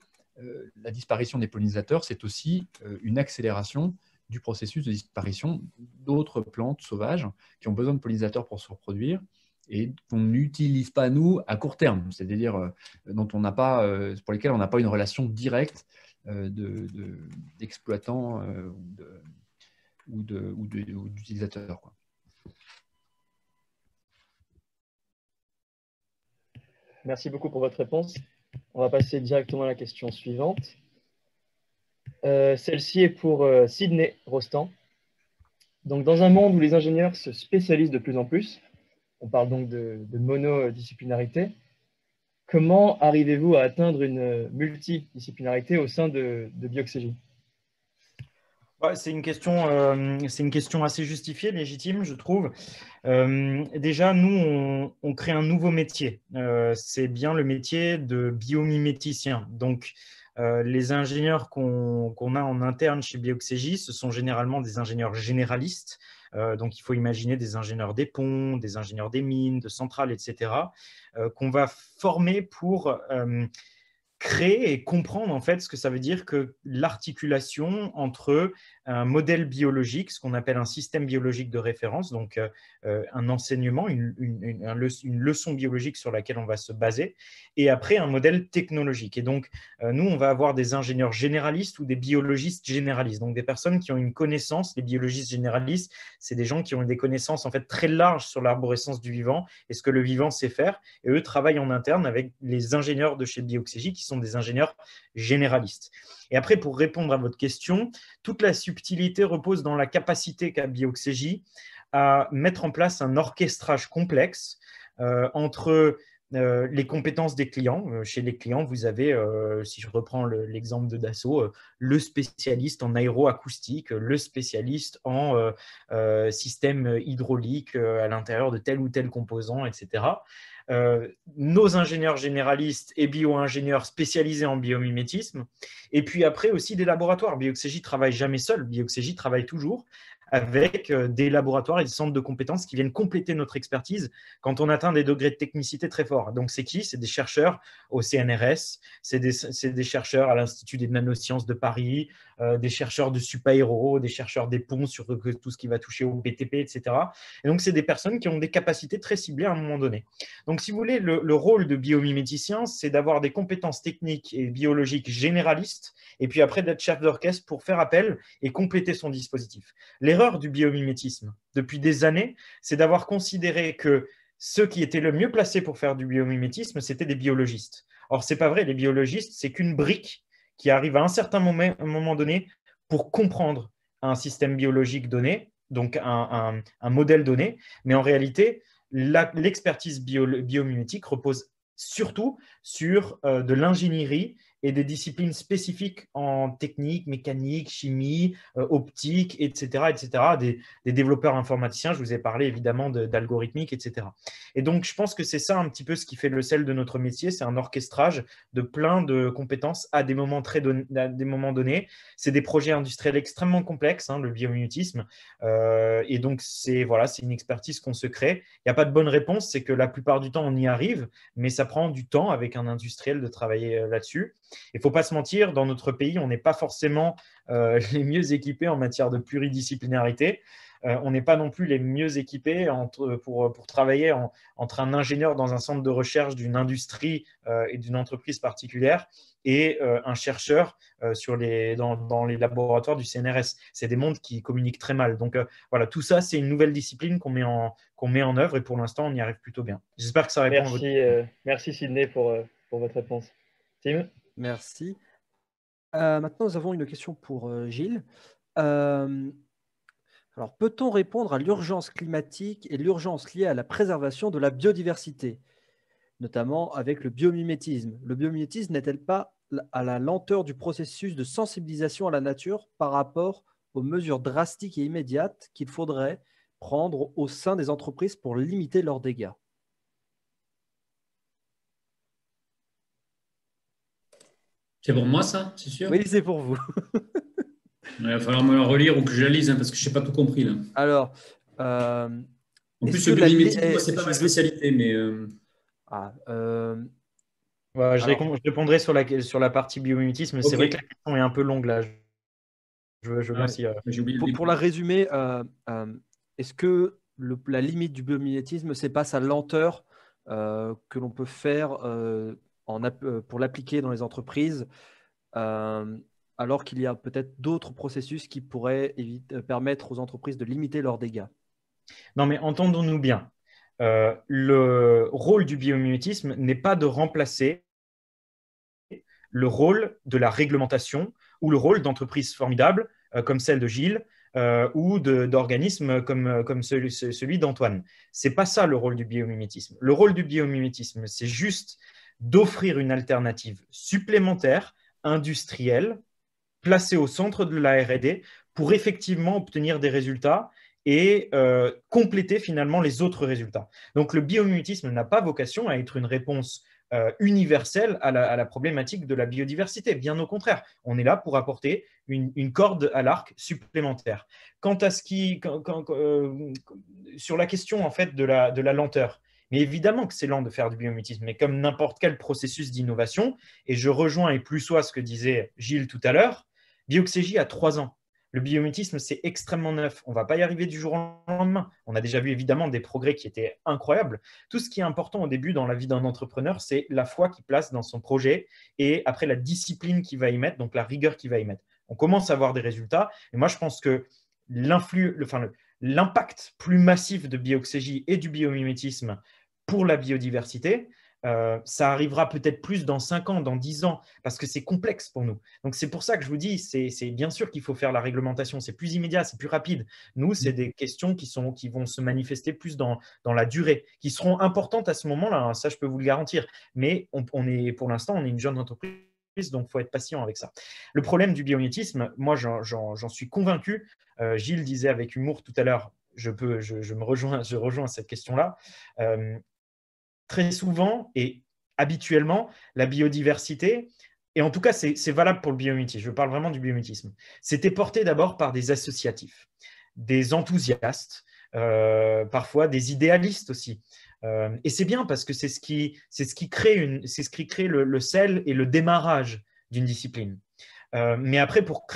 la disparition des pollinisateurs, c'est aussi une accélération du processus de disparition d'autres plantes sauvages qui ont besoin de pollinisateurs pour se reproduire et qu'on n'utilise pas, nous, à court terme, c'est-à-dire pour lesquels on n'a pas une relation directe d'exploitant ou d'utilisateur. Merci beaucoup pour votre réponse. On va passer directement à la question suivante. Celle-ci est pour Sydney Rostand. Donc, dans un monde où les ingénieurs se spécialisent de plus en plus, on parle donc de monodisciplinarité, comment arrivez-vous à atteindre une multidisciplinarité au sein de Bioxégie? C'est une question assez justifiée, légitime, je trouve. Déjà, nous, on crée un nouveau métier. C'est bien le métier de biomiméticien. Donc, les ingénieurs qu'on a en interne chez Bioxégie, ce sont généralement des ingénieurs généralistes. Donc, il faut imaginer des ingénieurs des ponts, des ingénieurs des mines, de centrales, etc., qu'on va former pour créer et comprendre en fait ce que ça veut dire que l'articulation entre un modèle biologique, ce qu'on appelle un système biologique de référence, donc un enseignement, une leçon biologique sur laquelle on va se baser, et après un modèle technologique. Et donc, nous, on va avoir des ingénieurs généralistes ou des biologistes généralistes, donc des personnes qui ont une connaissance. Les biologistes généralistes, c'est des gens qui ont des connaissances en fait très larges sur l'arborescence du vivant et ce que le vivant sait faire, et eux travaillent en interne avec les ingénieurs de chez Bioxégie qui sont des ingénieurs généralistes. Et après, pour répondre à votre question, toute la subtilité repose dans la capacité qu'a Bioxégie à mettre en place un orchestrage complexe entre les compétences des clients. Chez les clients, vous avez, si je reprends l'exemple de Dassault, le spécialiste en aéroacoustique, le spécialiste en système hydraulique à l'intérieur de tel ou tel composant, etc. Nos ingénieurs généralistes et bio-ingénieurs spécialisés en biomimétisme, et puis après aussi des laboratoires. Bioxégie travaille jamais seul, Bioxégie travaille toujours avec des laboratoires et des centres de compétences qui viennent compléter notre expertise quand on atteint des degrés de technicité très forts. Donc, c'est qui? C'est des chercheurs au CNRS, c'est des chercheurs à l'Institut des nanosciences de Paris, des chercheurs de Supaéro, des chercheurs des ponts sur tout ce qui va toucher au BTP, etc. Et donc, c'est des personnes qui ont des capacités très ciblées à un moment donné. Donc, si vous voulez, le rôle de biomiméticien, c'est d'avoir des compétences techniques et biologiques généralistes, et puis après d'être chef d'orchestre pour faire appel et compléter son dispositif. L'erreur du biomimétisme, depuis des années, c'est d'avoir considéré que ceux qui étaient le mieux placés pour faire du biomimétisme, c'était des biologistes. Or, ce n'est pas vrai, les biologistes, c'est qu'une brique qui arrive à un certain moment donné pour comprendre un système biologique donné, donc un modèle donné, mais en réalité, l'expertise biomimétique repose surtout sur de l'ingénierie et des disciplines spécifiques en technique, mécanique, chimie, optique, etc., des développeurs informaticiens. Je vous ai parlé évidemment d'algorithmique, etc. Et donc, je pense que c'est ça un petit peu ce qui fait le sel de notre métier, c'est un orchestrage de plein de compétences à des moments donnés. C'est des projets industriels extrêmement complexes, le biomimétisme, et donc c'est une expertise qu'on se crée. Il n'y a pas de bonne réponse, c'est que la plupart du temps, on y arrive, mais ça prend du temps avec un industriel de travailler là-dessus. Il ne faut pas se mentir, dans notre pays, on n'est pas forcément les mieux équipés en matière de pluridisciplinarité. On n'est pas non plus les mieux équipés pour travailler entre un ingénieur dans un centre de recherche d'une industrie et d'une entreprise particulière et un chercheur dans les laboratoires du CNRS. C'est des mondes qui communiquent très mal. Donc voilà, tout ça, c'est une nouvelle discipline qu'on met en œuvre et pour l'instant, on y arrive plutôt bien. J'espère que ça répond à votre question. Merci Sydney pour votre réponse. Tim ? Merci. Maintenant, nous avons une question pour Gilles. Alors, peut-on répondre à l'urgence climatique et l'urgence liée à la préservation de la biodiversité, notamment avec le biomimétisme? Le biomimétisme n'est-elle pas à la lenteur du processus de sensibilisation à la nature par rapport aux mesures drastiques et immédiates qu'il faudrait prendre au sein des entreprises pour limiter leurs dégâts? C'est pour moi, ça, c'est sûr? Oui, c'est pour vous. Il va falloir me la relire ou que je la lise, parce que je n'ai pas tout compris. Là. Alors, en plus, le biomimétisme, ce n'est pas ma spécialité, mais… je répondrai sur la partie biomimétisme. Okay. C'est vrai que la question est un peu longue, là. Pour la résumer, est-ce que la limite du biomimétisme, ce n'est pas sa lenteur que l'on peut faire pour l'appliquer dans les entreprises, alors qu'il y a peut-être d'autres processus qui pourraient permettre aux entreprises de limiter leurs dégâts? Non, mais entendons-nous bien. Le rôle du biomimétisme n'est pas de remplacer le rôle de la réglementation ou le rôle d'entreprises formidables comme celle de Gilles ou d'organismes comme celui d'Antoine. Ce n'est pas ça le rôle du biomimétisme. Le rôle du biomimétisme, c'est juste d'offrir une alternative supplémentaire, industrielle, placée au centre de la R&D pour effectivement obtenir des résultats et compléter finalement les autres résultats. Donc le biomimétisme n'a pas vocation à être une réponse universelle à la problématique de la biodiversité. Bien au contraire, on est là pour apporter une corde à l'arc supplémentaire. Quant à sur la question en fait de la lenteur, mais évidemment que c'est lent de faire du biomimétisme, mais comme n'importe quel processus d'innovation, et je rejoins et plus soit ce que disait Gilles tout à l'heure, Bioxégie a 3 ans. Le biomimétisme, c'est extrêmement neuf. On ne va pas y arriver du jour au lendemain. On a déjà vu évidemment des progrès qui étaient incroyables. Tout ce qui est important au début dans la vie d'un entrepreneur, c'est la foi qu'il place dans son projet et après la discipline qu'il va y mettre, donc la rigueur qu'il va y mettre. On commence à avoir des résultats. Et moi, je pense que l'impact plus massif de Bioxégie et du biomimétisme pour la biodiversité, ça arrivera peut-être plus dans 5 ans, dans 10 ans, parce que c'est complexe pour nous. Donc, c'est pour ça que je vous dis, c'est bien sûr qu'il faut faire la réglementation. C'est plus immédiat, c'est plus rapide. Nous, c'est des questions qui vont se manifester plus dans la durée, qui seront importantes à ce moment-là. Hein, ça, je peux vous le garantir. Mais pour l'instant, on est une jeune entreprise, donc il faut être patient avec ça. Le problème du biomimétisme, moi, j'en suis convaincu. Gilles disait avec humour tout à l'heure, je rejoins cette question-là. Très souvent et habituellement, la biodiversité, et en tout cas, c'est valable pour le biomimétisme, je parle vraiment du biomimétisme, c'était porté d'abord par des associatifs, des enthousiastes, parfois des idéalistes aussi. Et c'est bien parce que c'est ce qui crée le sel et le démarrage d'une discipline. Mais après, pour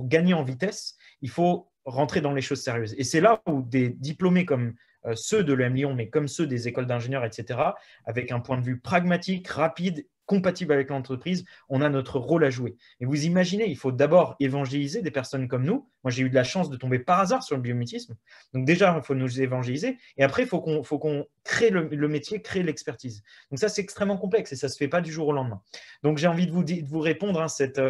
gagner en vitesse, il faut rentrer dans les choses sérieuses. Et c'est là où des diplômés comme ceux de l'EM Lyon, mais comme ceux des écoles d'ingénieurs, etc., avec un point de vue pragmatique, rapide, compatible avec l'entreprise, on a notre rôle à jouer. Et vous imaginez, il faut d'abord évangéliser des personnes comme nous. Moi, j'ai eu de la chance de tomber par hasard sur le biomimétisme. Donc déjà, il faut nous évangéliser. Et après, il faut qu'on crée le métier, crée l'expertise. Donc ça, c'est extrêmement complexe et ça ne se fait pas du jour au lendemain. Donc j'ai envie de vous répondre à cette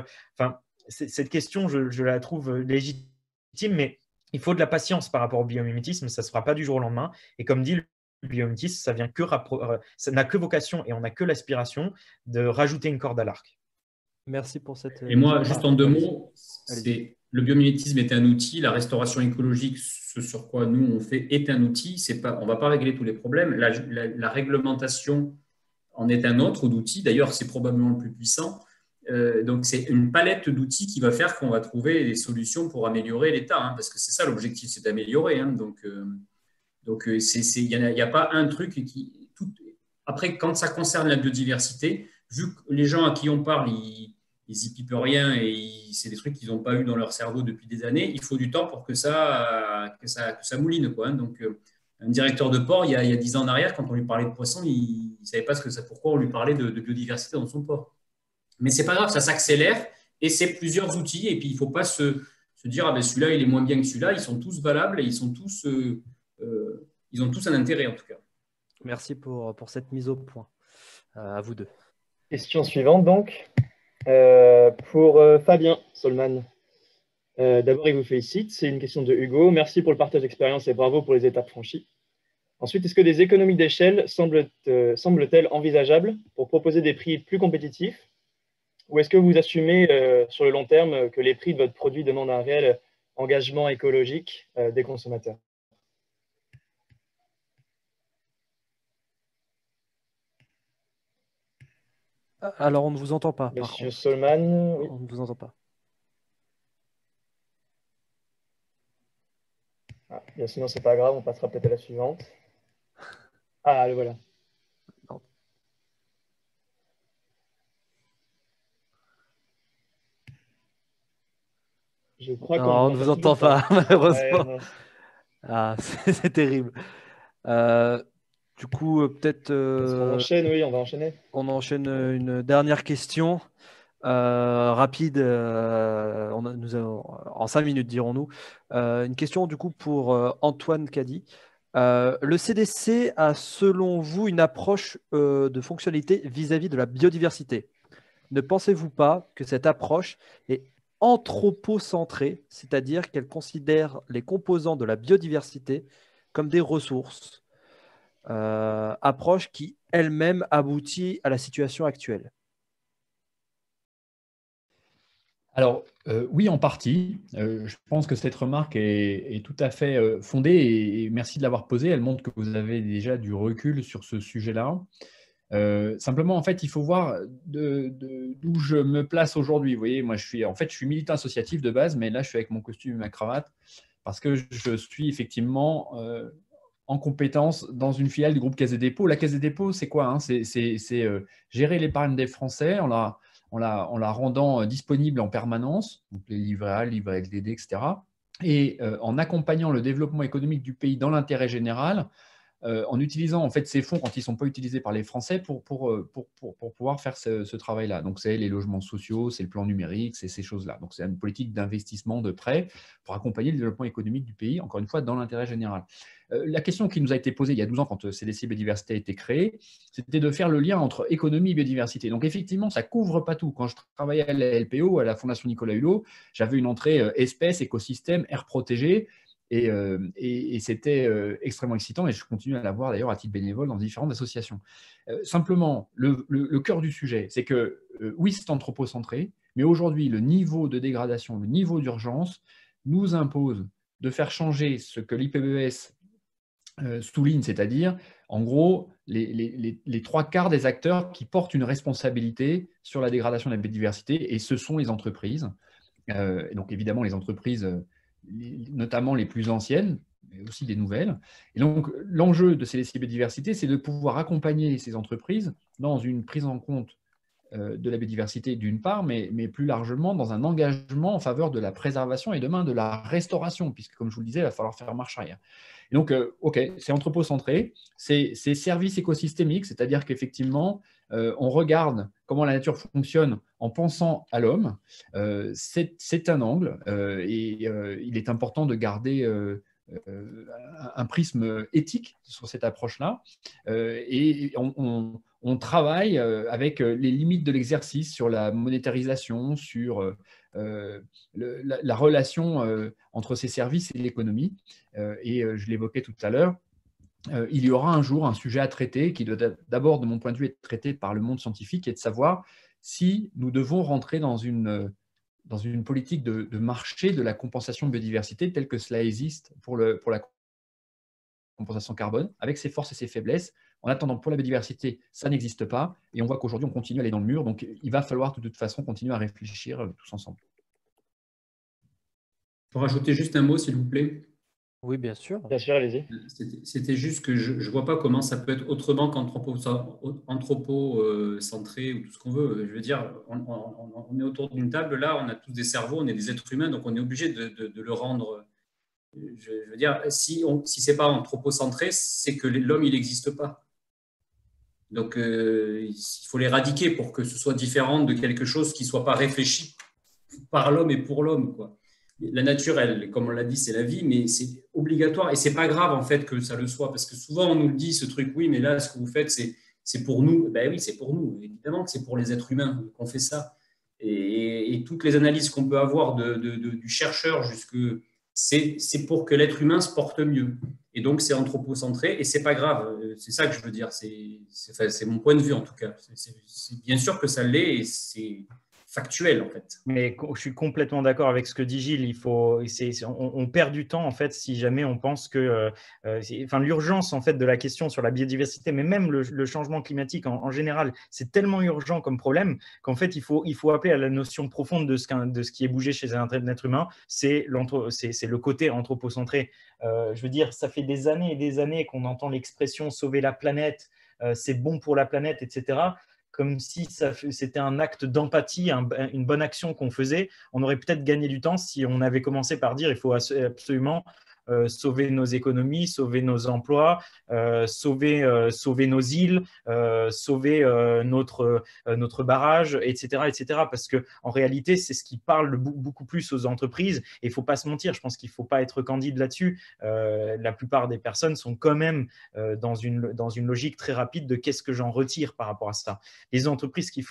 question, je la trouve légitime, mais il faut de la patience par rapport au biomimétisme, ça ne se fera pas du jour au lendemain. Et comme dit le biomimétisme, ça n'a que vocation et on n'a que l'aspiration de rajouter une corde à l'arc. Merci pour cette… Et moi, juste en 2 mots, le biomimétisme est un outil, la restauration écologique, ce sur quoi nous on fait, est un outil. On ne va pas régler tous les problèmes. La réglementation en est un autre outil. D'ailleurs, c'est probablement le plus puissant. Donc, c'est une palette d'outils qui va faire qu'on va trouver des solutions pour améliorer l'état, hein, parce que c'est ça l'objectif, c'est d'améliorer. Hein, donc, il n'y a pas un truc qui… Après, quand ça concerne la biodiversité, vu que les gens à qui on parle, ils y pipent rien et c'est des trucs qu'ils n'ont pas eu dans leur cerveau depuis des années, il faut du temps pour que ça mouline, quoi, hein. Donc, un directeur de port, il y a 10 ans en arrière, quand on lui parlait de poissons, il ne savait pas pourquoi on lui parlait de biodiversité dans son port. Mais ce n'est pas grave, ça s'accélère et c'est plusieurs outils. Et puis, il ne faut pas se dire ah ben celui-là, il est moins bien que celui-là. Ils sont tous valables et ils ont tous un intérêt en tout cas. Merci pour cette mise au point. À vous deux. Question suivante donc. Pour Fabien Solman. D'abord, il vous félicite. C'est une question de Hugo. Merci pour le partage d'expérience et bravo pour les étapes franchies. Ensuite, est-ce que des économies d'échelle semblent-elles envisageables pour proposer des prix plus compétitifs? Ou est-ce que vous assumez sur le long terme que les prix de votre produit demandent un réel engagement écologique des consommateurs? Alors, on ne vous entend pas. Monsieur Solman, oui. On ne vous entend pas. Ah, bien, sinon, c'est pas grave, on passera peut-être à la suivante. Ah, le voilà. Non. Je crois on ne vous entend pas, malheureusement. Ouais, c'est terrible. Du coup, peut-être… on enchaîne, oui, on va enchaîner. On enchaîne une dernière question. Rapide, en 5 minutes, dirons-nous. Une question du coup pour Antoine Caddy. Le CDC a, selon vous, une approche de fonctionnalité vis-à-vis de la biodiversité. Ne pensez-vous pas que cette approche est anthropocentrée, c'est-à-dire qu'elle considère les composants de la biodiversité comme des ressources, approche qui elle-même aboutit à la situation actuelle? Alors, oui, en partie. Je pense que cette remarque est tout à fait fondée et merci de l'avoir posée. Elle montre que vous avez déjà du recul sur ce sujet-là. Simplement, en fait, il faut voir d'où je me place aujourd'hui. Vous voyez, moi, je suis militant associatif de base, mais là, je suis avec mon costume et ma cravate parce que je suis effectivement en compétence dans une filiale du groupe Caisse des dépôts. La Caisse des dépôts, c'est quoi, hein? C'est gérer l'épargne des Français en la rendant disponible en permanence, donc les livrets A, livrets LDD, etc. Et en accompagnant le développement économique du pays dans l'intérêt général, en utilisant en fait ces fonds quand ils ne sont pas utilisés par les Français pour pouvoir faire ce travail-là. Donc, c'est les logements sociaux, c'est le plan numérique, c'est ces choses-là. Donc, c'est une politique d'investissement de prêt pour accompagner le développement économique du pays, encore une fois, dans l'intérêt général. La question qui nous a été posée il y a 12 ans quand CDC Biodiversité a été créé, c'était de faire le lien entre économie et biodiversité. Donc, effectivement, ça ne couvre pas tout. Quand je travaillais à la LPO, à la Fondation Nicolas Hulot, j'avais une entrée espèces, écosystèmes, aires protégées. Et c'était extrêmement excitant et je continue à l'avoir d'ailleurs à titre bénévole dans différentes associations. Simplement, le cœur du sujet, c'est que oui, c'est anthropocentré, mais aujourd'hui, le niveau de dégradation, le niveau d'urgence nous impose de faire changer ce que l'IPBES souligne, c'est-à-dire, en gros, les trois quarts des acteurs qui portent une responsabilité sur la dégradation de la biodiversité, et ce sont les entreprises. Et donc, évidemment, les entreprises notamment les plus anciennes, mais aussi des nouvelles. Et donc, l'enjeu de CDC Biodiversité, c'est de pouvoir accompagner ces entreprises dans une prise en compte de la biodiversité d'une part, mais plus largement dans un engagement en faveur de la préservation et demain de la restauration, puisque, comme je vous le disais, il va falloir faire marche arrière. Et donc, OK, c'est anthropocentré, c'est service écosystémique, c'est-à-dire qu'effectivement, on regarde comment la nature fonctionne en pensant à l'homme. C'est un angle et il est important de garder un prisme éthique sur cette approche-là. Et on travaille avec les limites de l'exercice sur la monétarisation, sur la relation entre ces services et l'économie. Et je l'évoquais tout à l'heure, il y aura un jour un sujet à traiter qui doit d'abord, de mon point de vue, être traité par le monde scientifique et de savoir si nous devons rentrer dans une politique de marché de la compensation de biodiversité telle que cela existe pour la compensation carbone, avec ses forces et ses faiblesses. En attendant, pour la biodiversité, ça n'existe pas. Et on voit qu'aujourd'hui, on continue à aller dans le mur. Donc, il va falloir de toute façon continuer à réfléchir tous ensemble. Pour rajouter juste un mot, s'il vous plaît. Oui, bien sûr. Bien sûr, allez-y. C'était juste que je ne vois pas comment ça peut être autrement qu'anthropo-centré ou tout ce qu'on veut. Je veux dire, on est autour d'une table, là, on a tous des cerveaux, on est des êtres humains, donc on est obligé de le rendre. Je veux dire, si ce n'est pas anthropocentré, c'est que l'homme, il n'existe pas. Donc, il faut l'éradiquer pour que ce soit différent de quelque chose qui ne soit pas réfléchi par l'homme et pour l'homme, quoi. La nature, elle, comme on l'a dit, c'est la vie, mais c'est obligatoire et c'est pas grave en fait que ça le soit, parce que souvent on nous le dit ce truc, oui, mais là ce que vous faites c'est pour nous. Ben oui, c'est pour nous. Évidemment que c'est pour les êtres humains qu'on fait ça. Et toutes les analyses qu'on peut avoir du chercheur jusque c'est pour que l'être humain se porte mieux. Et donc c'est anthropocentré et c'est pas grave. C'est ça que je veux dire. C'est mon point de vue en tout cas. C'est bien sûr que ça l'est et c'est factuel en fait. Mais je suis complètement d'accord avec ce que dit Gilles. On perd du temps en fait si jamais on pense que l'urgence en fait de la question sur la biodiversité, mais même le changement climatique en général, c'est tellement urgent comme problème qu'en fait il faut appeler à la notion profonde de ce qui est bougé chez un être humain, c'est le côté anthropocentré. Je veux dire, ça fait des années et des années qu'on entend l'expression sauver la planète, c'est bon pour la planète, etc. Comme si c'était un acte d'empathie, une bonne action qu'on faisait. On aurait peut-être gagné du temps si on avait commencé par dire il faut absolument sauver nos économies, sauver nos emplois, sauver nos îles, sauver notre barrage, etc., etc. Parce qu'en réalité, c'est ce qui parle beaucoup plus aux entreprises. Et il ne faut pas se mentir, je pense qu'il ne faut pas être candide là-dessus. La plupart des personnes sont quand même dans une logique très rapide de qu'est-ce que j'en retire par rapport à ça. Les entreprises qui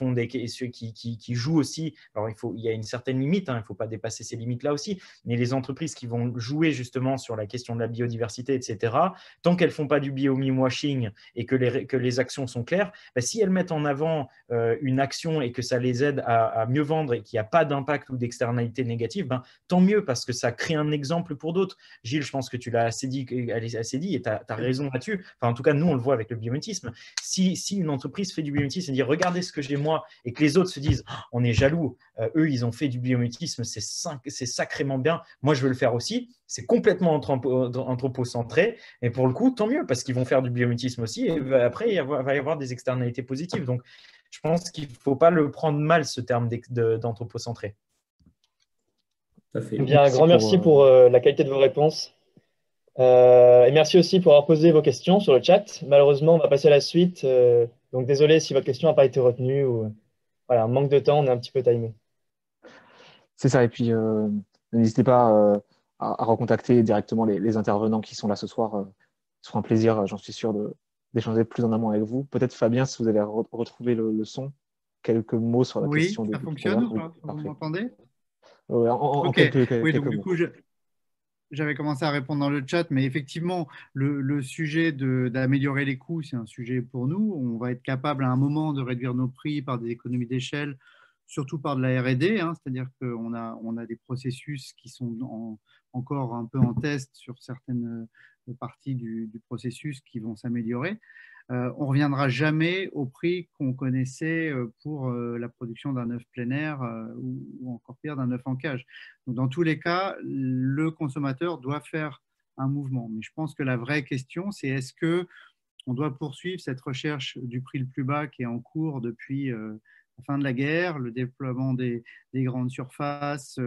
jouent aussi, alors il y a une certaine limite, il ne faut pas dépasser ces limites-là aussi, mais les entreprises qui vont jouer justement sur la question de la biodiversité, etc., tant qu'elles ne font pas du bio-washing et que les actions sont claires, bah, si elles mettent en avant une action et que ça les aide à mieux vendre et qu'il n'y a pas d'impact ou d'externalité négative, ben, tant mieux parce que ça crée un exemple pour d'autres. Gilles, je pense que tu l'as assez dit et tu as raison là-dessus. Enfin, en tout cas, nous, on le voit avec le biomimétisme. Si une entreprise fait du biomimétisme et dit regardez ce que j'ai moi et que les autres se disent on est jaloux, eux, ils ont fait du biomimétisme, c'est sacrément bien, moi, je veux le faire aussi, c'est complètement anthropocentré et pour le coup, tant mieux parce qu'ils vont faire du biomimétisme aussi et après, il va y avoir des externalités positives. Donc, je pense qu'il ne faut pas le prendre mal, ce terme d'anthropocentré. Eh bien, un grand merci pour la qualité de vos réponses. Et merci aussi pour avoir posé vos questions sur le chat. Malheureusement, on va passer à la suite. Donc, désolé si votre question n'a pas été retenue. Ou, voilà, manque de temps, on est un petit peu timé. C'est ça. Et puis, n'hésitez pas à recontacter directement les intervenants qui sont là ce soir. Ce sera un plaisir, j'en suis sûr, d'échanger plus en amont avec vous. Peut-être, Fabien, si vous avez retrouvé le son, quelques mots sur la question de ça fonctionne ou pas? Vous m'entendez? En Ok. quelques Donc, du mots. coup, j'avais commencé à répondre dans le chat, mais effectivement, le sujet d'améliorer les coûts, c'est un sujet pour nous. On va être capable à un moment de réduire nos prix par des économies d'échelle, surtout par de la R&D, hein, c'est-à-dire qu'on a des processus qui sont encore un peu en test sur certaines parties du processus qui vont s'améliorer. On ne reviendra jamais au prix qu'on connaissait pour la production d'un œuf plein air ou encore pire d'un œuf en cage. Donc, dans tous les cas, le consommateur doit faire un mouvement. Mais je pense que la vraie question, c'est est-ce qu'on doit poursuivre cette recherche du prix le plus bas qui est en cours depuis la fin de la guerre, le déploiement des grandes surfaces,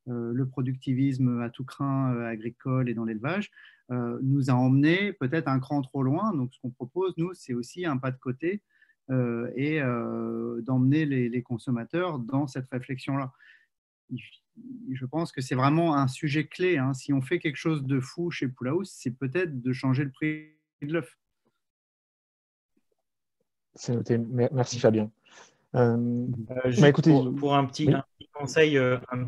le productivisme à tout crin agricole et dans l'élevage, nous a emmené peut-être un cran trop loin. Donc, ce qu'on propose, nous, c'est aussi un pas de côté et d'emmener les consommateurs dans cette réflexion-là. Je pense que c'est vraiment un sujet clé, hein. Si on fait quelque chose de fou chez Poulaous, c'est peut-être de changer le prix de l'œuf. C'est noté. Merci, Fabien. Écoutez, pour un oui.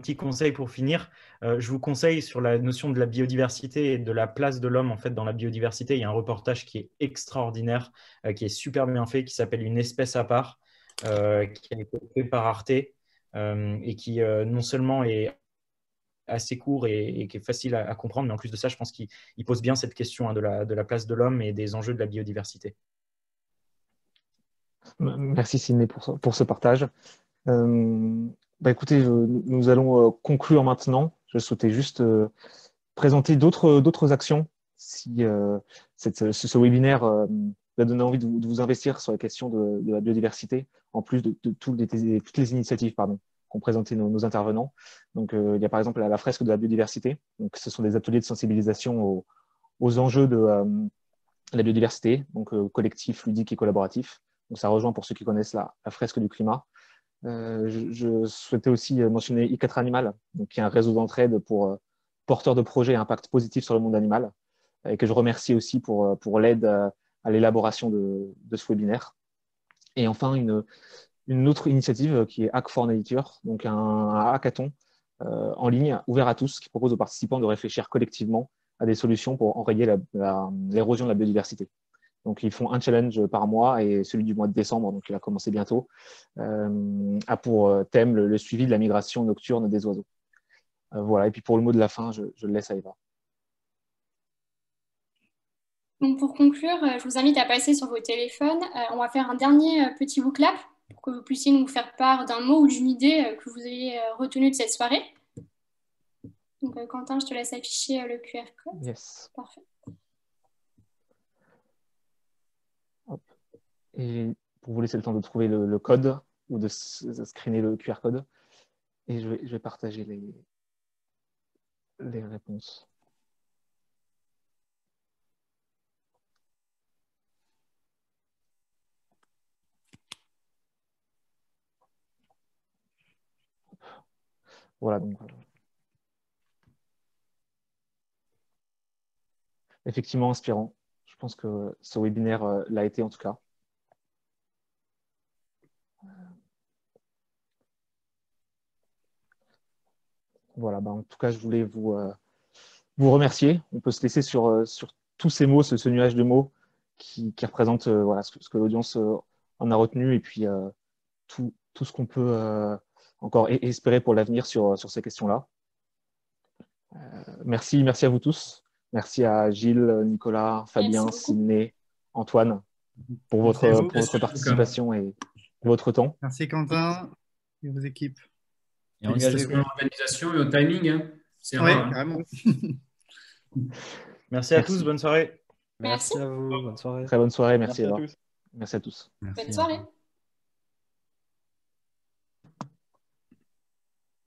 petit conseil pour finir, je vous conseille sur la notion de la biodiversité et de la place de l'homme en fait dans la biodiversité. Il y a un reportage qui est extraordinaire, qui est super bien fait, qui s'appelle Une espèce à part, qui a été fait par Arte et qui non seulement est assez court et qui est facile à comprendre, mais en plus de ça, je pense qu'il pose bien cette question hein, de la place de l'homme et des enjeux de la biodiversité. Merci Sidney pour ce partage. Écoutez, nous allons conclure maintenant. Je souhaitais juste présenter d'autres actions. Si ce webinaire vous a donné envie de vous investir sur la question de la biodiversité, en plus de toutes les initiatives qu'ont présentées nos intervenants. Donc, il y a par exemple la fresque de la biodiversité. Donc, ce sont des ateliers de sensibilisation aux enjeux de la biodiversité, donc collectif, ludique et collaboratif. Donc, ça rejoint pour ceux qui connaissent la fresque du climat. Je souhaitais aussi mentionner I4 Animal, donc, qui est un réseau d'entraide pour porteurs de projets à impact positif sur le monde animal, et que je remercie aussi pour l'aide à l'élaboration de ce webinaire. Et enfin, une autre initiative qui est Hack for Nature, donc un hackathon en ligne ouvert à tous qui propose aux participants de réfléchir collectivement à des solutions pour enrayer l'érosion de la biodiversité. Donc, ils font un challenge par mois et celui du mois de décembre, donc il va commencer bientôt, a pour thème le suivi de la migration nocturne des oiseaux. Voilà, et puis pour le mot de la fin, je le laisse à Eva. Donc pour conclure, je vous invite à passer sur vos téléphones. On va faire un dernier petit bouclap pour que vous puissiez nous faire part d'un mot ou d'une idée que vous ayez retenu de cette soirée. Donc Quentin, je te laisse afficher le QR code. Yes. Parfait. Hop. Et pour vous laisser le temps de trouver le code ou de screener le QR code. Et je vais partager les réponses. Voilà, donc effectivement inspirant. Je pense que ce webinaire l'a été en tout cas. Voilà, en tout cas, je voulais vous vous remercier. On peut se laisser sur tous ces mots, ce nuage de mots qui représente voilà, ce que l'audience en a retenu et puis tout ce qu'on peut encore espérer pour l'avenir sur ces questions-là. Merci à vous tous. Merci à Gilles, Nicolas, Fabien, Sidney, Antoine pour votre participation et votre temps. Merci Quentin et vos équipes. Et félicitations à l'organisation et au timing. Hein. C'est rare. Carrément. Merci à tous, bonne soirée. Merci à vous, bonne soirée. Très bonne soirée, merci à Eva. tous. Merci à tous. Bonne soirée.